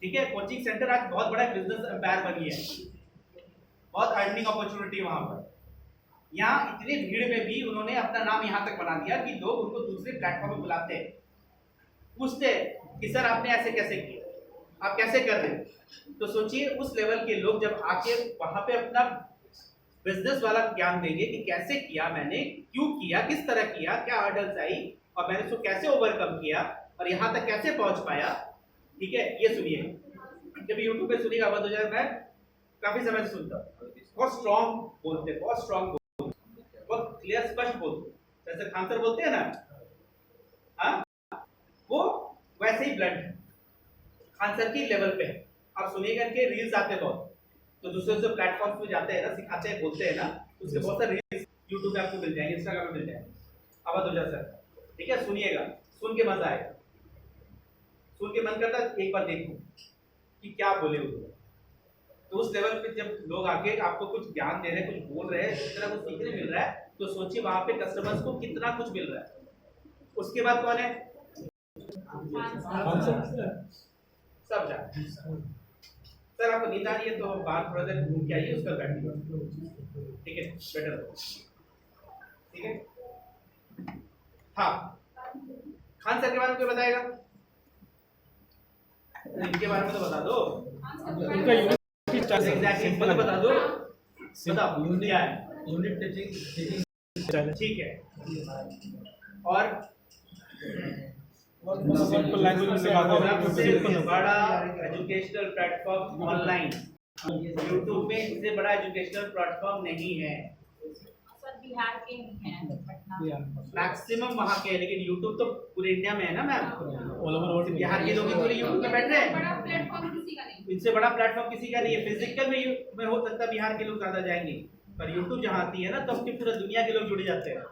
ठीक है, कोचिंग सेंटर आज बहुत बड़ा बिजनेस एम्पायर बन गया है, बहुत अर्निंग अपॉर्चुनिटी वहां पर। यहाँ इतनी भीड़ में भी उन्होंने अपना नाम यहाँ तक बना दिया कि लोग उनको दूसरे प्लेटफॉर्म पे बुलाते हैं, पूछते हैं कि सर आपने ऐसे कैसे किया, आप कैसे कर रहे हैं। तो सोचिए उस लेवल के लोग जब आके वहां पे अपना बिजनेस वाला ज्ञान देंगे कि कैसे किया मैंने, क्यों किया, किस तरह किया, क्या हर्डल्स आई और मैंने उसको कैसे ओवरकम किया और यहाँ तक कैसे पहुंच पाया। ठीक है, ये सुनिए, जब यूट्यूब पे सुनिएगा अवध ओझा, मैं काफी समय से सुनता हूँ, बहुत स्ट्रांग बोलते, बहुत स्ट्रांग बोलते, बहुत क्लियर स्पष्ट बोलते, जैसे खान सर बोलते हैं ना, हाँ, वो वैसे ही ब्लड खान सर की लेवल पे है। आप सुनिएगा इनके रील्स आते हैं बहुत, तो दूसरे प्लेटफॉर्म पे जाते हैं ना, सिखाते हैं, बोलते हैं ना, उसके बहुत सारे रील्स यूट्यूब पे आपको मिल जाएंगे, इंस्टाग्राम पे मिल जाएंगे, अवध ओझा सर। ठीक है, सुनिएगा, सुन के मजा आएगा, सुन के मन करता है एक बार देखूं कि क्या बोले वो। तो उस लेवल पे जब लोग आके आपको कुछ ज्ञान दे रहे हैं, कुछ बोल रहे हैं, इस तरह कुछ सीखने मिल रहा है, तो सोचिए वहां पे कस्टमर्स को कितना कुछ मिल रहा है। उसके बाद कौन है? सब जाते सर, आपको नींद आ रही है तो बाहर थोड़ा देर घूम के आइए, उसका बैठिए। ठीक है, बेटर, ठीक है। हाँ, खान सर के बारे में क्या बताएगा? इनके बारे में तो बता दो, उनका एग्जैक्टली बता दो, बताओ क्या है। यूनिट टीचिंग, ठीक है, और सिंपल लैंग्वेज में बात हो रहा है, सबसे बड़ा एजुकेशनल प्लेटफॉर्म ऑनलाइन यूट्यूब में, इससे बड़ा एजुकेशनल प्लेटफॉर्म नहीं है। सर बिहार के ही हैं, पटना मैक्सिमम वहाँ के है, लेकिन यूट्यूब तो पूरे इंडिया में है ना ma'am, all over world. Bihar के लोग भी पूरे यूट्यूब में बैठ रहे हैं, बड़ा प्लेटफॉर्म किसी का नहीं। इनसे बड़ा प्लेटफॉर्म किसी का नहीं है। फिजिकल में हो सकता है बिहार के लोग ज्यादा जाएंगे, पर यूट्यूब जहाँ आती है ना, तो उसकी पूरा दुनिया के लोग जुड़ जाते हैं।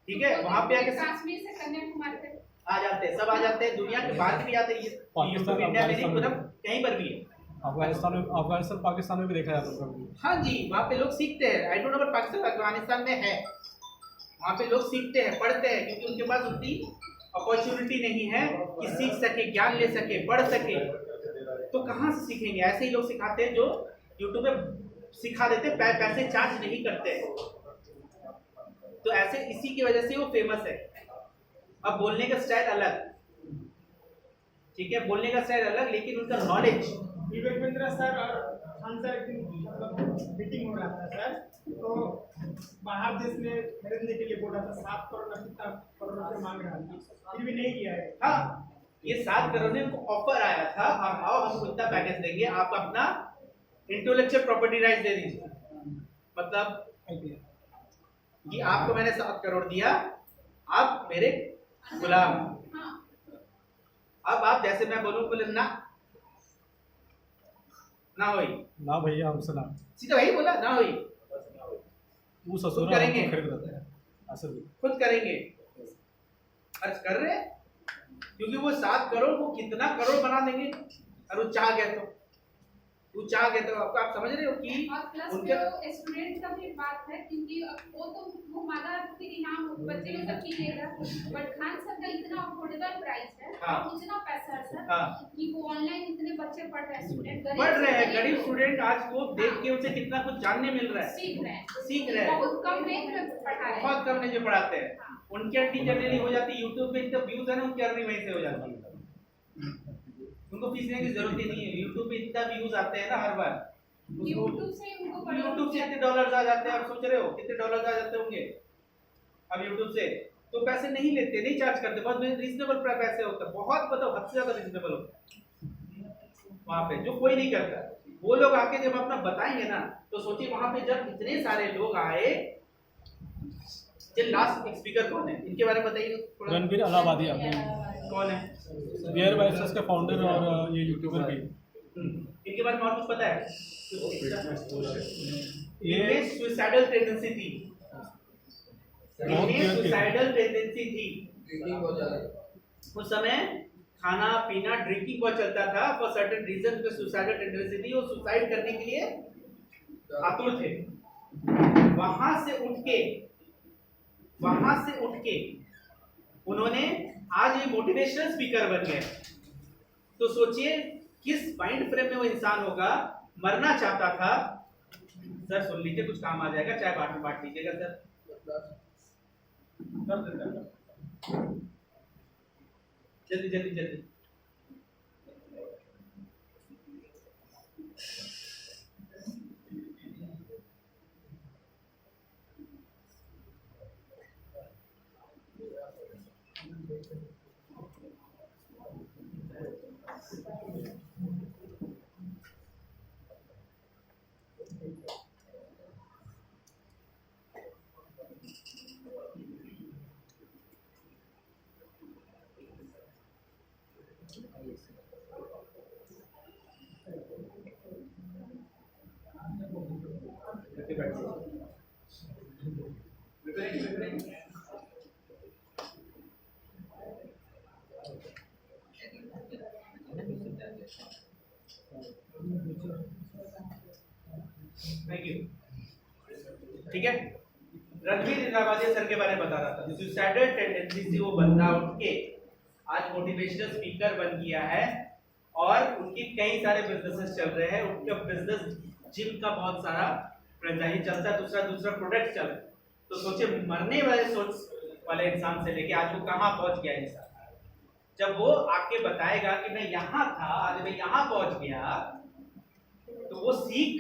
ठीक है, वहाँ पे आके कश्मीर से कन्याकुमारी तक आ जाते हैं, सब आ जाते हैं, दुनिया के बाहर के भी आते हैं। यूट्यूब इंडिया में नहीं, मतलब कहीं पर भी है, अफगानिस्तान पाकिस्तान में भी देखा जाता है। हाँ जी, वहाँ पे लोग सीखते हैं। I don't know but Pakistan Afghanistan में है, वहाँ पे लोग सीखते हैं, पढ़ते हैं, क्योंकि उनके पास उतनी अपॉर्चुनिटी नहीं है कि सीख सके, ज्ञान ले सके, पढ़ सके। तो कहाँ से सीखेंगे? ऐसे ही लोग सिखाते हैं जो यूट्यूब पे सिखा देते, पैसे चार्ज नहीं करते। तो ऐसे इसी की वजह से वो फेमस है। अब बोलने का स्टाइल अलग, ठीक है, बोलने का स्टाइल अलग, लेकिन उनका नॉलेज। विवेकेंद्र सर और खान सर की मतलब मीटिंग हो रहा था सर, तो बाहर देश में खरीदने के लिए बोला था 7 करोड़ का कितना करोड़ रुपये मांग रहा था, फिर भी नहीं किया है। हाँ, ये 7 करोड़ में ऑफर आया था, आप आओ हम इतना पैकेज देंगे, आप अपना इंटेलेक्चुअल प्रॉपर्टी राइट्स दे दीजिए। मतलब कि आपको मैंने 7 करोड़ दिया, आप मेरे गुलाम। अब आप जैसे मैं बोलूं, बोले ना होई ना भैया हमसे ना, सीधा वही बोला, ना होई, वो ससुर करेंगे, खरीद लेते हैं असल में। खुद करेंगे, खर्च कर रहे हैं, क्योंकि वो 7 करोड़ को कितना करोड़ बना देंगे। और वो चाह गए तो आप समझ रहे हो कि और प्लस उनके जो स्टूडेंट का भी बात है, क्योंकि वो तो वो मादा फिर इनाम बच्चे में सब चीज लेगा, बट खान सर का इतना अफोर्डेबल प्राइस है, हाँ। और उतना पैसा है सर, हाँ। कि वो ऑनलाइन इतने बच्चे पढ़ रहे हैं, स्टूडेंट बढ़ रहे हैं, गरीब स्टूडेंट आज को देख के उसे कितना कुछ जानने मिल रहा है, सीख रहे हैं, हैं। बहुत कम रेट में पढ़ा रहे हैं। बहुत कम नहीं जो पढ़ाते हैं, उनकी अर्निंग जनरली हो जाती है यूट्यूब पे, इतना व्यूज है ना, उनकी अर्निंग वहीं से हो जाती है, उनको फीस देने की जरूरत ही नहीं है। यूट्यूब पे इतना व्यूज आते हैं ना हर बार, यूट्यूब से उनको यूट्यूब से इतने डॉलर्स आ जाते हैं। आप सोच रहे हो कितने डॉलर्स आ जाते होंगे अब यूट्यूब से? तो पैसे नहीं लेते, नहीं चार्ज करते, बहुत रीजनेबल पैसे होता है, बहुत मतलब हद से ज्यादा रीजनेबल होता है वहाँ पे, जो कोई नहीं करता। वो लोग आके जब अपना बताएंगे ना, तो सोचिए वहाँ पे जब इतने सारे लोग आए। लास्ट एक स्पीकर कौन है, इनके बारे में बताइए थोड़ा। रणबीर अलाहाबादी कौन है? बियर बाइसेस के फाउंडर और ये यूट्यूबर भी। इनके बारे में और कुछ पता है? ये सुसाइडल टेंडेंसी थी, सुसाइडल टेंडेंसी थी उस समय। खाना पीना ड्रिंकिंग बहुत चलता था, फॉर सर्टेन रीजन पे सुसाइडल टेंडेंसी थी, वो सुसाइड करने के लिए आतुर थे। वहां से उठ के उन्होंने आज ये मोटिवेशनल स्पीकर बन गए। तो सोचिए किस माइंड फ्रेम में वो इंसान होगा, मरना चाहता था। सर सुन लीजिए, कुछ काम आ जाएगा, चाय बांट लीजिएगा सर, जल्दी। Thank you. ठीक है, रणबीर अलाहाबादी सर के बारे में बता रहा था। सुसाइडल टेंडेंसी से वो बंदा उठ के आज मोटिवेशनल स्पीकर बन गया है, और उनके कई सारे बिजनेसेस चल रहे हैं। उनका बिजनेस जिम का बहुत सारा फ्रेंचाइजी चलता है, दूसरा प्रोडक्ट चल रहा है। तो सोचिए मरने वाले सोच वाले इंसान से लेके आज वो कहाँ पहुंच गया इंसान। जब वो आके बताएगा कि मैं यहाँ था, आज मैं यहाँ पहुंच गया, तो वो सीख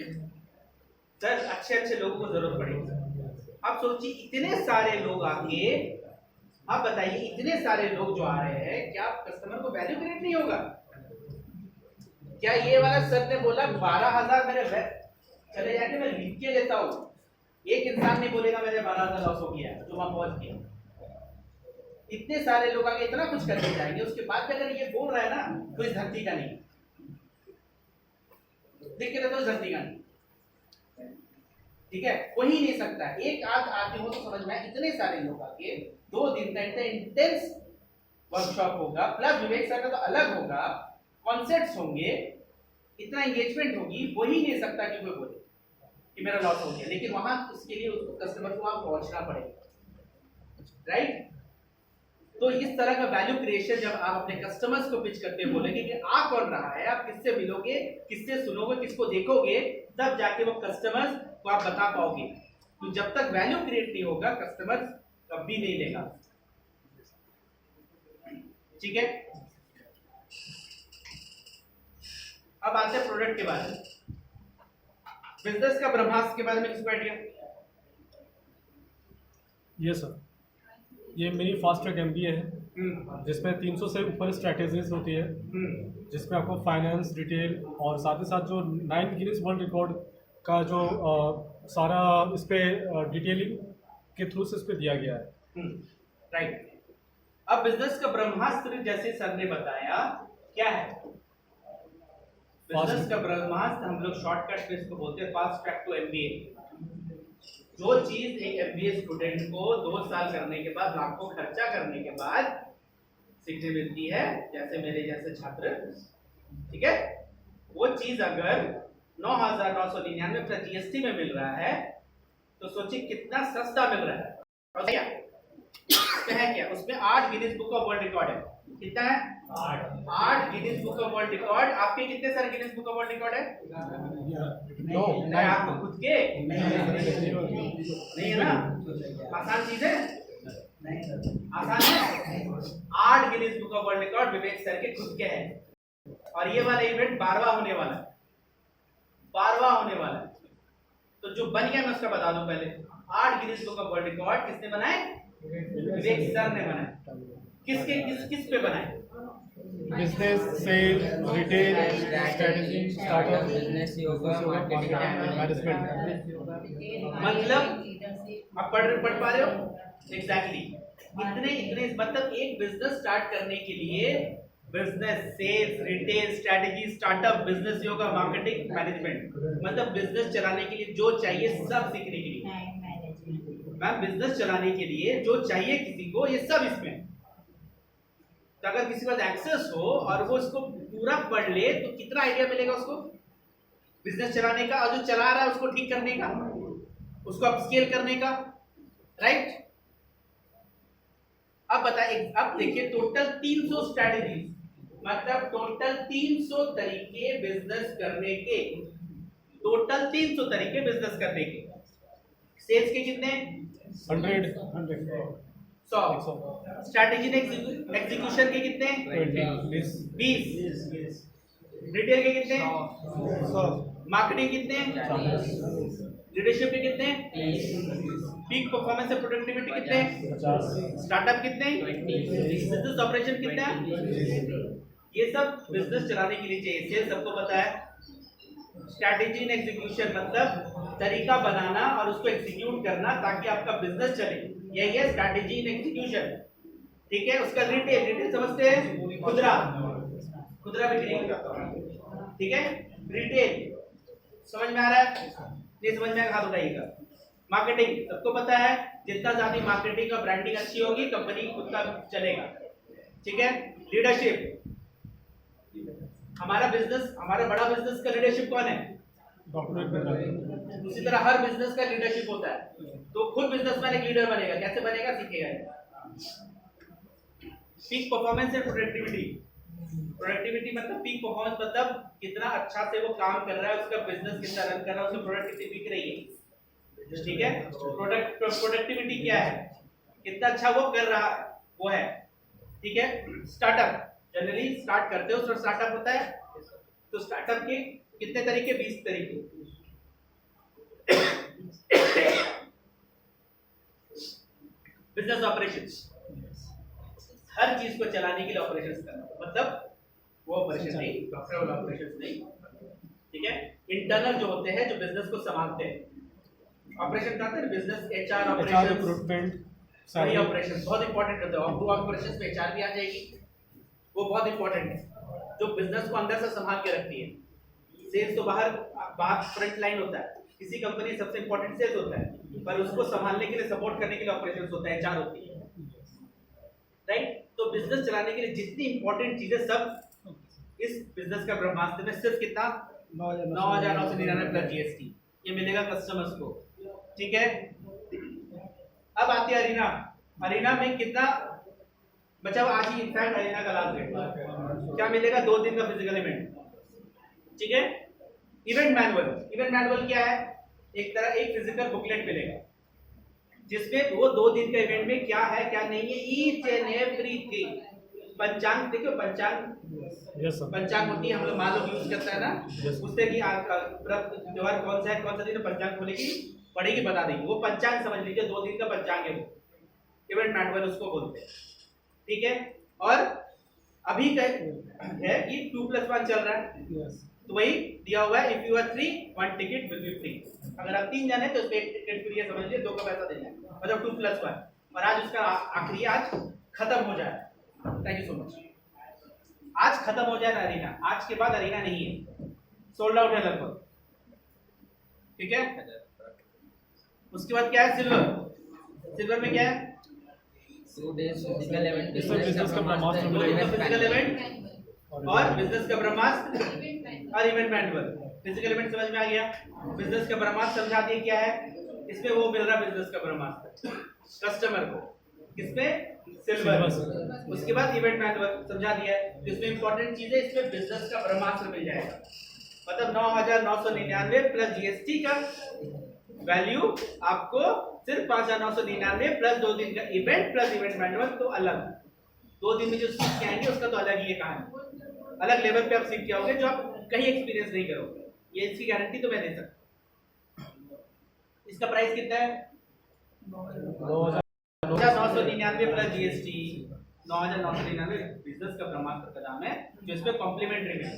सर अच्छे लोगों को जरूरत पड़ेगी। अब सोचिए इतने सारे लोग आके, आप बताइए इतने सारे लोग जो आ रहे हैं, क्या कस्टमर को वैल्यू क्रिएट नहीं होगा? क्या ये वाला सर ने बोला 12,000 मेरे चले जाके मैं लिख के लेता हूँ, एक इंसान नहीं बोलेगा मेरे 12,000 लॉस हो गया जो वहां पहुंच गया। इतने सारे लोग आगे इतना कुछ करके जाएंगे, उसके बाद भी अगर ये बोल रहा है ना, तो इस धरती का नहीं, देख के तो इस धरती का नहीं, ठीक है, हो ही नहीं सकता। एक आध आदमी हो तो समझ में, इतने सारे लोग आके 2 दिन का इतना इंटेंस वर्कशॉप होगा, प्लस विवेक सर का तो अलग होगा, कॉन्सेप्ट्स होंगे, इतना एंगेजमेंट होगी, वो ही नहीं सकता कि कोई बोले कि मेरा लॉस हो गया, लेकिन वहां उसके लिए उसको कस्टमर को वहां पहुंचना पड़ेगा, राइट। तो इस तरह का वैल्यू क्रिएशन जब आप अपने कस्टमर्स को पिच करते हुए बोलेंगे कि आ कौन रहा है, आप किससे मिलोगे, किससे सुनोगे, किसको देखोगे, तब जाके वो कस्टमर्स को आप बता पाओगे। तो जब तक वैल्यू क्रिएट नहीं होगा, कस्टमर कभी नहीं लेगा, ठीक है। अब आते हैं प्रोडक्ट के बारे में। बिजनेस का ब्रह्मास्त्र के बारे में किसको आइडिया? ये सर, ये मेरी फास्ट ट्रैक MBA है जिसमें 300 से ऊपर स्ट्रैटेजीज होती है, जिसमें आपको फाइनेंस, डिटेल और साथ ही साथ जो 9 गिनीज वर्ल्ड रिकॉर्ड का जो सारा इस पे डिटेलिंग के थ्रू से इस पे दिया गया है। राइट। अब बिजनेस का ब्रह्मास्त्र जैसे सर ने बताया क्या है? बिजनेस का ब्रह्मास्त्र हम लोग शॉर्टकट में इसको बोलते हैं फास्ट ट्रैक टू MBA। जो चीज एक MBA स्टूडेंट को 2 साल करने के बाद, लाखों खर्चा करने के बाद सीखने मिलती है, जैसे मेरे जैसे छात्र, ठीक है, वो चीज अगर 9,999 प्लस GST में मिल रहा है तो सोचिए कितना सस्ता मिल रहा है। और क्या है, क्या उसमें 8 Guinness book of world record है। कितना है? 8 Guinness book of world record. आपके कितने सारे Guinness book of world record है? नहीं, आपको खुद के नहीं है ना? आसान चीज है, आसान है। 8 Guinness book of world record Vivek sir के खुद के हैं। और ये वाला इवेंट 12वां होने वाला है, 12वां होने वाला है। तो जो बन गया मैं उसका बता दूं पहले। 8 Guinness book of world record किसने बनाए? विवेक सर ने बनाए। किस पे बनाए? Business, sale, retail, strategy, startup, business yoga, management. मतलब आप पढ़ पा रहे हो? एग्जैक्टली। इतने मतलब एक बिजनेस स्टार्ट करने के लिए business, sales, retail, strategy, startup, business yoga, marketing, management, मतलब बिजनेस चलाने के लिए जो चाहिए सब सीखने के लिए। मैम बिजनेस चलाने के लिए जो चाहिए किसी को, ये सब इसमें। तो अगर किसी के पास एक्सेस हो और वो इसको पूरा पढ़ ले तो कितना आइडिया मिलेगा उसको बिजनेस चलाने का, और जो चला रहा है उसको ठीक करने का, उसको अपस्केल करने का, राइट। अब बताइए, अब देखिए टोटल 300 स्ट्रैटेजीज, मतलब टोटल 300 तरीके बिजनेस करने के, टोटल 300 तरीके बिजनेस करने के। सेल्स के कितने? 100। स्ट्रैटेजी ने एग्जीक्यूशन के कितने? 20। रिटेल के कितने? 100। मार्केटिंग कितने? 40। लीडरशिप के कितने? 30। पीक परफॉर्मेंस और प्रोडक्टिविटी कितने? 50। स्टार्टअप कितने? 20। बिजनेस ऑपरेशन कितना? ये सब बिजनेस चलाने के लिए चाहिए। सेल्स सबको पता है। स्ट्रैटेजी एंड एग्जीक्यूशन मतलब तरीका बनाना और उसको एग्जीक्यूट करना ताकि आपका बिजनेस चले, यही है स्ट्रैटेजी एंड एग्जीक्यूशन, ठीक है। उसका रिटेल समझते हैं? खुदरा बिक्री, ठीक है। रिटेल समझ में आ रहा है? नहीं समझ में, हाथ उठाइएगा। मार्केटिंग सबको पता है, जितना ज्यादा मार्केटिंग और ब्रांडिंग अच्छी होगी कंपनी खुद का चलेगा, ठीक है। लीडरशिप, हमारा बड़ा बिजनेस का लीडरशिप कौन है? उसी तरह हर बिजनेस का लीडरशिप होता है। तो खुद बिजनेसमैन एक लीडर बनेगा, कैसे बनेगा सीखेगा। पीक परफॉर्मेंस एंड प्रोडक्टिविटी मतलब पीक परफॉर्मेंस मतलब कितना अच्छा से वो काम कर रहा है, उसका बिजनेस कितना रन कर रहा है, उसकी प्रोडक्ट कितनी बिक रही है, ठीक है। प्रोडक्टिविटी क्या है? कितना अच्छा वो कर रहा है, वो है, ठीक है। स्टार्टअप जनरली स्टार्ट करते हो तो स्टार्टअप होता है, तो स्टार्टअप के कितने तरीके? 20 तरीके। बिजनेस ऑपरेशंस, हर चीज को चलाने के लिए ऑपरेशंस करना, मतलब वो ऑपरेशन नहीं, डॉक्टर वाला ऑपरेशंस नहीं, ठीक है। इंटरनल जो होते हैं, जो बिजनेस को संभालते हैं, ऑपरेशन करते हैं बिजनेस, HR ऑपरेशन, रिक्रूटमेंट, सारी ऑपरेशन बहुत इंपॉर्टेंट होता है। और ऑपरेशंस में HR भी आ जाएगी, वो बहुत इंपॉर्टेंट है, जो बिजनेस को अंदर से संभाल के रखती है। सेल्स तो बाहर फ्रंट लाइन होता है, किसी कंपनी सबसे इंपॉर्टेंट सेल्स होता है, पर उसको संभालने के लिए, सपोर्ट करने के लिए ऑपरेशंस होता है, HR होती है, राइट। तो बिजनेस चलाने के लिए जितनी इंपॉर्टेंट चीजें सब इस बिजनेस का ब्रह्मास्त्र में सिर्फ कितना 9,999 प्लस जीएसटी, ये मिलेगा कस्टमर्स को। ठीक है, अब आती है अरीना। अरीना में कितना बचा हुआ? आज ही इनफैक्ट अरीना का लास्ट डेट क्या मिलेगा? 2 दिन का फिजिकल इवेंट। ठीक है, इवेंट मैनुअल। इवेंट मैनुअल क्या है? एक तरह एक फिजिकल बुकलेट मिलेगा जिसमें वो 2 दिन का इवेंट में क्या है क्या नहीं है, ईच एंड एवरीथिंग। पंचांग देखो, पंचांग यस सर। पंचांग होती है, हम लोग माँ लोग यूज करता है ना, उससे कि त्योहार कौन सा है कौन सा दिन, पंचांग खोलेगी पढ़ेगी बता देगी। वो पंचांग समझ लीजिए, 2 दिन का पंचांग है वो, इवेंट मैनुअल उसको बोलते हैं। ठीक है, और अभी का है कि 2+1 चल रहा है, तो वही दिया हुआ है, if you are 3 1 ticket will be free. अगर आप 3 जन है तो उसमें 1 टिकट फ्री है, समझ लीजिए 2 का पैसा देना है, मतलब 2+1। और आज उसका आखिरी आज खत्म हो जाए। Thank you so much. आज खत्म हो जाए ना अरीना, आज के बाद अरीना नहीं है, सोल्ड आउट है लगभग। ठीक है, उसके बाद क्या है? सिल्वर। सिल्वर में क्या है? 2 days physical event, इसमें बिजनेस का ब्रह्मास्त्र मिलेगा। फिजिकल इवेंट और बिजनेस का ब्रह्मास्त्र और इवेंट मैनुअल। फिजिकल इवेंट समझ में आ गया, बिजनेस का ब्रह्मास्त्र समझा दिए क्या है। इसमें वो मिल रहा बिजनेस का ब्रह्मास्त्र कस्टमर को, किसमें? सिल्वर। उसके बाद इवेंट मैनुअल समझा दिया है, जिसमें इंपॉर्टेंट चीज है, इसमें बिजनेस का ब्रह्मास्त्र मिल जाएगा, मतलब 9,999 प्लस जीएसटी का वैल्यू आपको सिर्फ 5,999 प्लस 2 दिन का इवेंट प्लस इवेंट मैनुअल। तो अलग 2 दिन में जो सीख के आएंगे उसका तो अलग ही है कहानी, अलग लेवल पे आप सीख के आओगे जो आप कहीं एक्सपीरियंस नहीं करोगे, ये इसकी गारंटी तो मैं दे सकता हूं। इसका प्राइस कितना है? 9,999 प्लस जीएसटी, 9,999 बिजनेस का ब्रह्मास्त्र का दाम है, जो इसमें कॉम्प्लीमेंट्री है।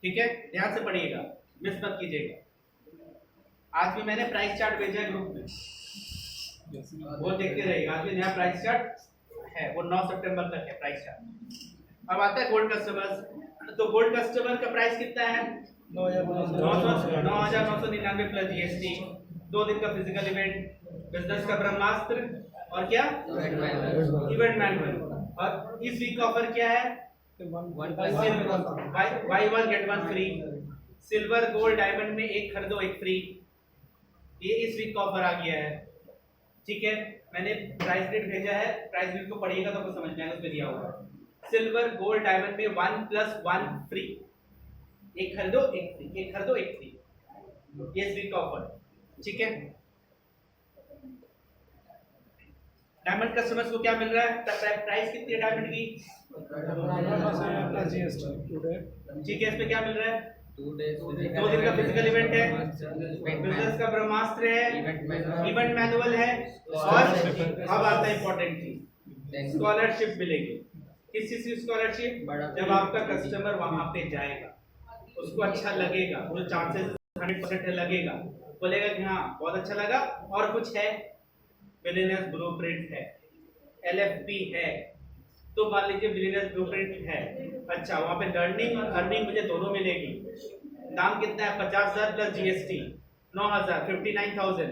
ठीक है, ध्यान से पढ़िएगा, मिस मत कीजिएगा। आज भी मैंने प्राइस चार्ट भेजा है ग्रुप में, वो देखते रहिएगा। आज भी नया प्राइस चार्ट है, वो 9 सितंबर तक है प्राइस चार्ट। अब आता है गोल्ड कस्टमर्स। तो गोल्ड कस्टमर का प्राइस कितना है? 9,999 प्लस जीएसटी, 2 दिन का फिजिकल इवेंट, बिजनेस का ब्रह्मास्त्र और क्या? Event manual. और इस वीक का ऑफर क्या है? Buy 1 get 1 free. Silver gold diamond में 1 खरीदो 1 फ्री, ये इस वीक का ऑफर आ गया है। ठीक है, मैंने प्राइस रेट भेजा है, प्राइस रेट को पढ़िएगा तो आपको समझ में आएगा, उसमें दिया हुआ है। सिल्वर गोल्ड डायमंड में 1+1 फ्री, 1 खरीदो 1 फ्री, 1 खरीदो 1 फ्री, ये इस वीक का ऑफर। ठीक है, डायमंड कस्टमर्स को क्या मिल रहा है? प्राइस कितनी है डायमंड की? ठीक है, इसमें क्या मिल रहा है? 2 days 2 दिन का फिजिकल इवेंट है, बिजनेस का ब्रह्मास्त्र है, इवेंट मैनुअल है, और अब आता है इंपॉर्टेंट चीज, स्कॉलरशिप मिलेगी। किस चीज की स्कॉलरशिप? जब आपका कस्टमर वहां पे जाएगा, उसको अच्छा लगेगा, वो चांसेस 100% लगेगा, बोलेगा कि हाँ बहुत अच्छा लगा, और कुछ है, बिलियनर्स ब्लूप्रिंट है, LFP है, तो मान लीजिए बिलियनर्स ब्लूप्रिंट है, अच्छा वहां पे लर्निंग और अर्निंग मुझे दोनों मिलेगी। दाम कितना है? 50,000 प्लस जीएसटी, 9,000, 59,000।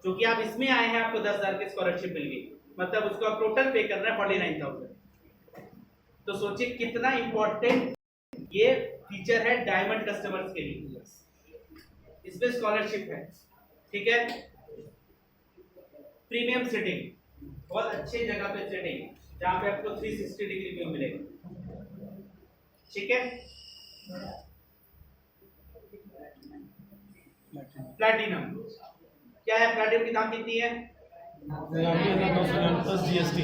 क्योंकि आप इसमें आए हैं, आपको 10,000 की स्कॉलरशिप मिल गई, मतलब उसको आप टोटल पे करना है 49,000। तो सोचिए कितना इंपॉर्टेंट ये फीचर है डायमंड कस्टमर्स के लिए, इसमें स्कॉलरशिप है। ठीक है, प्रीमियम सीटिंग, बहुत अच्छे जगह पे सीटिंग, जहां पे आपको 360 डिग्री व्यू मिलेगा। ठीक है, प्लैटिनम क्या है? प्लैटिनम की दाम कितनी है? 9,999 प्लस जीएसटी।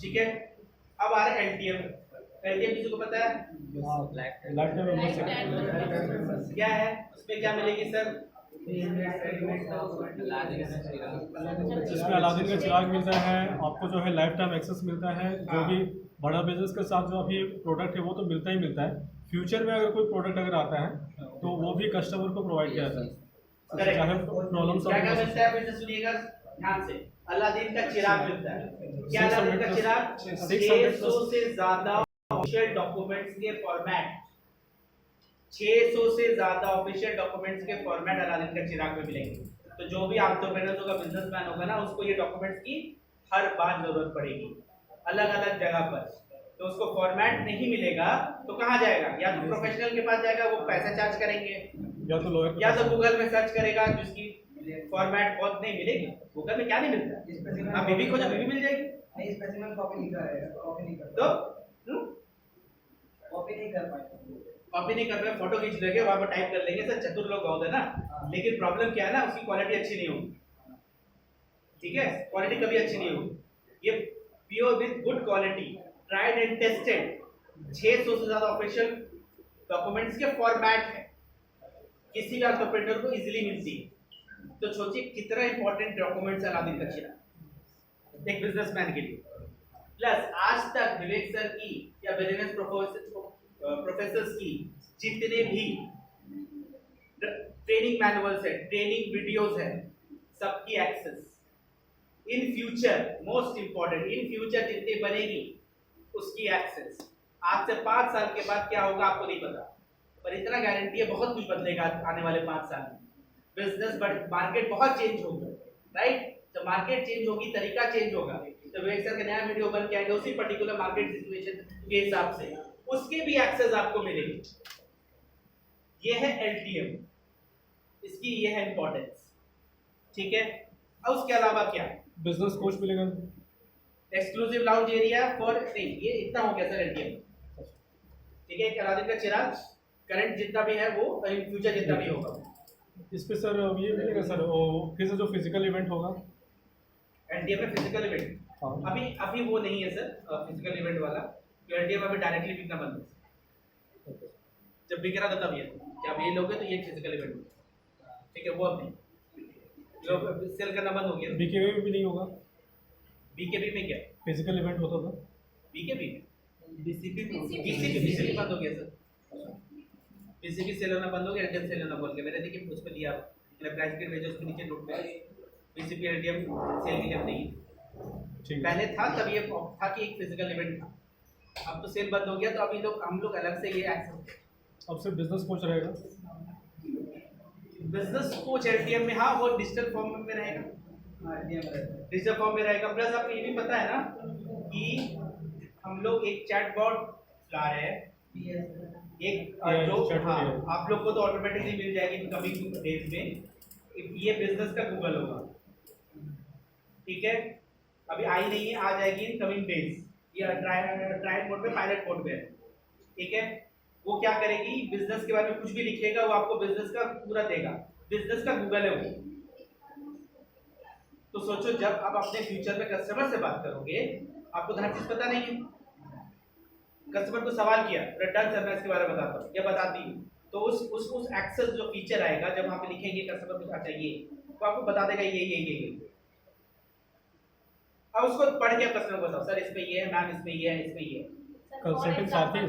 ठीक है, अब आ रहा है एलटीएम। एलटीएम किसी को पता है लाइफ टाइम मेंबरशिप क्या है? उसमें क्या मिलेगी सर? जिसमें अलादीन का चिराग मिलता है, आपको जो है लाइफ टाइम एक्सेस मिलता है, जो भी बड़ा बिजनेस के साथ जो अभी प्रोडक्ट है वो तो मिलता ही मिलता है। फ्यूचर में अगर कोई प्रोडक्ट अगर आता है तो वो भी कस्टमर को प्रोवाइड किया जाता है, चाहे प्रॉब्लम क्या क्या मिलता है? फिर से सुनिएगा ध्यान से, अलादीन का चिराग मिलता है। क्या अलादीन का चिराग? 600 से ज्यादा ऑफिशियल डॉक्यूमेंट्स के फॉर्मेट, 600 से ज्यादा ऑफिशियल डॉक्यूमेंट्स के फॉर्मेट अलादीन का चिराग में मिलेंगे। तो जो भी एंटरप्रेन्योर होगा, बिजनेसमैन होगा ना, उसको ये डॉक्यूमेंट्स की हर बार जरूरत पड़ेगी, अलग अलग जगह पर। तो उसको फॉर्मेट नहीं मिलेगा तो कहाँ जाएगा? या तो प्रोफेशनल के पास जाएगा, वो पैसा चार्ज करेंगे, या तो लॉयर या तो गूगल में सर्च करेगा जिसकी फॉर्मेट बहुत नहीं मिलेगी। गूगल में क्या नहीं मिलता, आप बीबी खोजो बीबी मिल जाएगी। नहीं स्पेसिमेन कॉपी नहीं कर रहे, कॉपी नहीं कर तो कॉपी नहीं कर पाए। कॉपी नहीं कर रहे, फोटो खींच लेंगे, वहां पर टाइप कर लेंगे। सर चतुर लोग होते हैं ना, लेकिन प्रॉब्लम क्या है ना, उसकी क्वालिटी अच्छी नहीं होगी। ठीक है, क्वालिटी कभी अच्छी नहीं होगी। ये pure with good quality, tried and tested, 600 से ज्यादा ऑफिशियल डॉक्यूमेंट्स के फॉर्मेट है, किसी भी ऑपरेटर को इजीली मिलती है। तो सोचिए कितना इंपॉर्टेंट डॉक्यूमेंट्स है अलादीन का चिराग एक बिजनेसमैन के लिए। प्लस आज तक विवेक सर की या बिजनेस प्रोफेसर्स की जितने भी ट्रेनिंग मैनुअल्स है, ट्रेनिंग वीडियोस है, सबकी access in future, most important, in future जितनी बनेगी उसकी एक्सेस। आज से 5 साल के बाद क्या होगा आपको नहीं पता, पर इतना गारंटी है बहुत कुछ बदलेगा आने वाले 5 साल में। बिजनेस मार्केट बहुत चेंज होगा, राइट? जब मार्केट चेंज होगी, तरीका चेंज होगा, तो विवेक सर का नया वीडियो बन के आएगा उसी पर्टिकुलर मार्केट सिचुएशन के हिसाब से, उसके भी एक्सेस आपको मिलेगी। ये है एलटीएम, इसकी ये है इंपॉर्टेंस। ठीक है, और उसके अलावा क्या, बिजनेस कोच मिलेगा, एक्सक्लूसिव लाउंज एरिया फॉर नहीं, ये इतना हो गया सर एलटीएम। ठीक है, अलादीन का चिराग करंट जितना भी है वो इन फ्यूचर जितना भी होगा। इस पे सर ये मिलेगा सर, फिर से जो फिजिकल इवेंट होगा एलटीएम में फिजिकल इवेंट हाँ। अभी वो नहीं है सर फिजिकल इवेंट वाला, तो एलटीएम अभी डायरेक्टली बिकना बंद है। जब बिक रहा था तब ये कि अब ये लोगे तो ये फिजिकल इवेंट, ठीक है, वो अब नहीं, लोग सेल करना बंद हो गया। बीकेबी में भी नहीं होगा, बीकेबी में क्या फिजिकल इवेंट होता था, बीकेबी में बीसीपी बीसीपी बंद हो गया सर, बीसीपी सेल होना बंद हो गया, एलटीएम सेल होना बोल के मैंने देखिए उस पे दिया, मैंने प्राइस के भेजा उसके नीचे नोट पे बीसीपी एलटीएम सेल के लिए अब नहीं है। ठीक है। पहले था तब ये था कि एक फिजिकल इवेंट था, अब तो सेल बंद हो गया, तो अभी हम लोग अलग से ये एक्सेस। अब सिर्फ बिजनेस कोच रहेगा, बिजनेस कोच एलटीएम में, हाँ वो डिजिटल फॉर्म में रहेगा, डिजिटल फॉर्म में रहेगा। प्लस आपको ये भी पता है ना कि हम लोग एक चैटबॉट ला रहे हैं, एक जो हाँ आप लोग को तो ऑटोमेटिकली मिल जाएगी कमिंग डेज में, ये बिजनेस का गूगल होगा। ठीक है, अभी आई नहीं है, आ जाएगी इन कमिंग डेज, ये ट्रायल मोड पे, पायलट मोड पे है। ठीक है, वो क्या करेगी, बिजनेस के बारे में कुछ भी लिखेगा वो आपको बिजनेस का पूरा देगा, बिजनेस का गूगल है वो। तो सोचो जब आप अपने फ्यूचर में कस्टमर से बात करोगे, आपको हर चीज पता नहीं है, कस्टमर को सवाल किया, डन सर मैं इसके बारे में बताता हूँ या बताती हूँ, तो उस एक्सेस जो फीचर आएगा जब वहाँ पे लिखेंगे कस्टमर को अच्छा ये, तो आपको बता देगा ये। अब उसको पढ़ के कस्टमर को बताओ, सर इसमें ये है, मैम इसमें ये है, इसमें ये है। कंसल्टिंग साथ ही,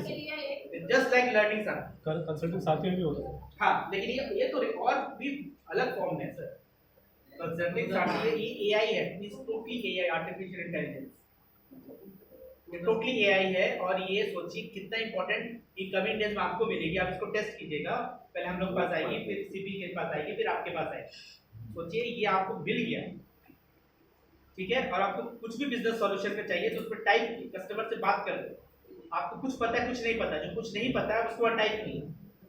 just like learning sir, consulting साथ ही भी होता है। हाँ, लेकिन ये तो और भी अलग फॉर्म है सर। कंसल्टिंग साथ ये एआई है, is totally AI, artificial intelligence, ये टोटली एआई है। और ये सोचिए कितना इंपॉर्टेंट, ये कमिंग डेज में आपको मिलेगी, आप इसको टेस्ट कीजिएगा। पहले हम लोग पास आएगी, फिर सीपी के पास आएगी, फिर आपके पास आएगी। सोचिए ये आपको मिल गया, ठीक है, और आपको कुछ भी बिजनेस सॉल्यूशन पे चाहिए तो उस पर टाइप कस्टमर से बात कर लो, आपको कुछ पता है कुछ नहीं पता, जो कुछ नहीं पता है उसको टाइप कीजिए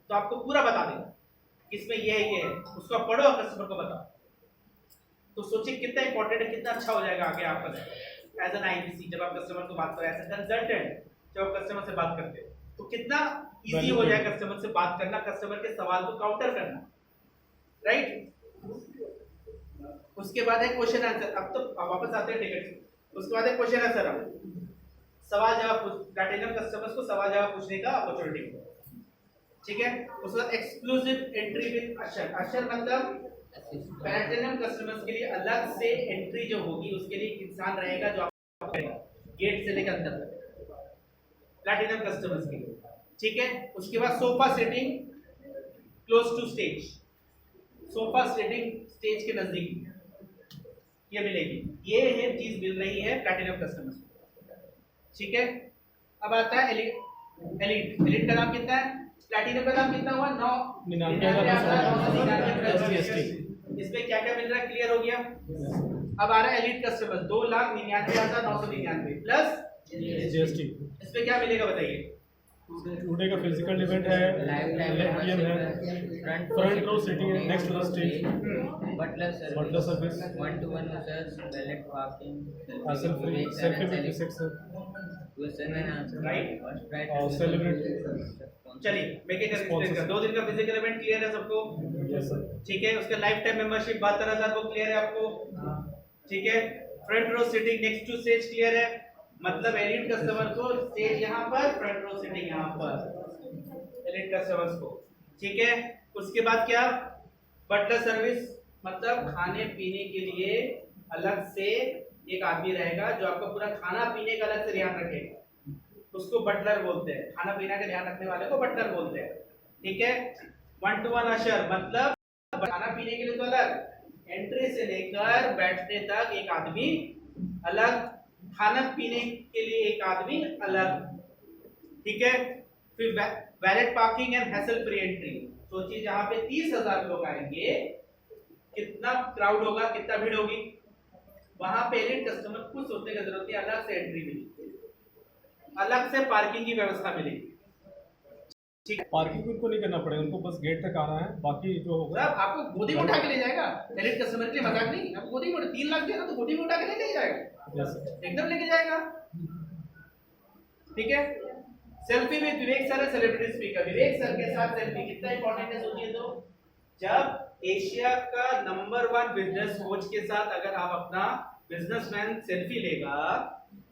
तो आपको पूरा बता देगा, किसमें ये है, उसको पढ़ो और कस्टमर को बताओ। तो सोचिए कितना इंपॉर्टेंट है, कितना अच्छा हो जाएगा आगे आपका एज एन आईबीसी, जब आप कस्टमर को बात करें, एज ए कंसल्टेंट जब आप कस्टमर से बात करते हो तो कितना इजी हो जाए कस्टमर से बात करना, कस्टमर के सवाल को काउंटर करना, राइट। उसके बाद है क्वेश्चन आंसर, अब तो वापस आते हैं टिकट। उसके बाद है क्वेश्चन आंसर, सवाल जवाब, प्लैटिनम कस्टमर्स को सवाल जवाब पूछने का अपॉर्चुनिटी, ठीक है। उसके बाद एक्सक्लूसिव एंट्री विद अशर, अशर मतलब प्लैटिनम कस्टमर्स के लिए अलग से एंट्री जो होगी उसके लिए एक इंसान रहेगा जो आपको करेगा गेट से लेकर अंदर तक, प्लैटिनम कस्टमर्स के लिए, ठीक है। उसके बाद sofa setting close to stage, sofa setting stage के नजदीक ये मिलेगी, ये है चीज मिल रही है प्लैटिनम कस्टमर्स को, ठीक है। अब आता है एलिट, एलिट का दाम कितना है, प्लैटिनम का दाम कितना हुआ 9,99,999 इसमें क्या क्या मिल रहा है, क्लियर हो गया। अब आ रहा है एलिट कस्टमर 2,99,999 प्लस GST। इस पे क्या मिलेगा बताइए? टुडे का फिजिकल इवेंट है, LFTM है, फ्रंट रो सीटिंग है next to the stage, butler service, 1-to-1 massage, valet parking, hassle free, selfie with 360 sir, question and answer, Right. first right और to सेलिब्रिटी। चलिए मैं क्या एक्सप्लेन कर, 2 दिन का फिजिकल इवेंट क्लियर है सबको? Yes sir. ठीक है, उसका लाइफ टाइम मेंबरशिप 72,000 को क्लियर है आपको? ठीक है, front row seating next to stage clear है, मतलब एलिट कस्टमर को स्टेज यहाँ पर, फ्रंट रो सीटिंग यहाँ पर एलिट कस्टमर्स को। ठीक है, उसके बाद क्या? बटलर सर्विस, मतलब खाने पीने के लिए अलग से एक आदमी रहेगा जो आपका पूरा खाना पीने का अलग से ध्यान रखेगा, उसको बटलर बोलते हैं। खाना पीना का ध्यान रखने वाले को बटलर बोलते हैं। ठीक है, 1-to-1 अशर, मतलब खाना पीने के लिए तो अलग, एंट्री से लेकर बैठने तक एक आदमी अलग, खाना पीने के लिए एक आदमी अलग। ठीक है, फिर valet parking and hassle free entry. सोचिए जहां पे 30,000 लोग आएंगे, कितना क्राउड होगा, कितना भीड़ होगी, वहां पे एलिट कस्टमर कुछ सोचने की जरूरत नहीं, अलग से एंट्री मिलेगी, अलग से पार्किंग की व्यवस्था मिलेगी। ठीक है, पार्किंग उनको नहीं करना पड़ेगा, उनको बस गेट तक आना है, बाकी जो होगा साहब आपको गोदी में उठा के ले जाएगा। एलिट कस्टमर के लिए मजाक नहीं, आपको गोदी में 3 लाख देना तो गोदी में उठा के ले जाएगा, यस सर। एकदम लेके जाएगा। ठीक है, सेल्फी विद विवेक सर है, सेलिब्रिटी स्पीकर विवेक सर के साथ सेल्फी कितना इंपॉर्टेंट है सोचिए तो। जब एशिया का नंबर 1 बिजनेस कोच के साथ अगर आप अपना बिजनेसमैन सेल्फी लेगा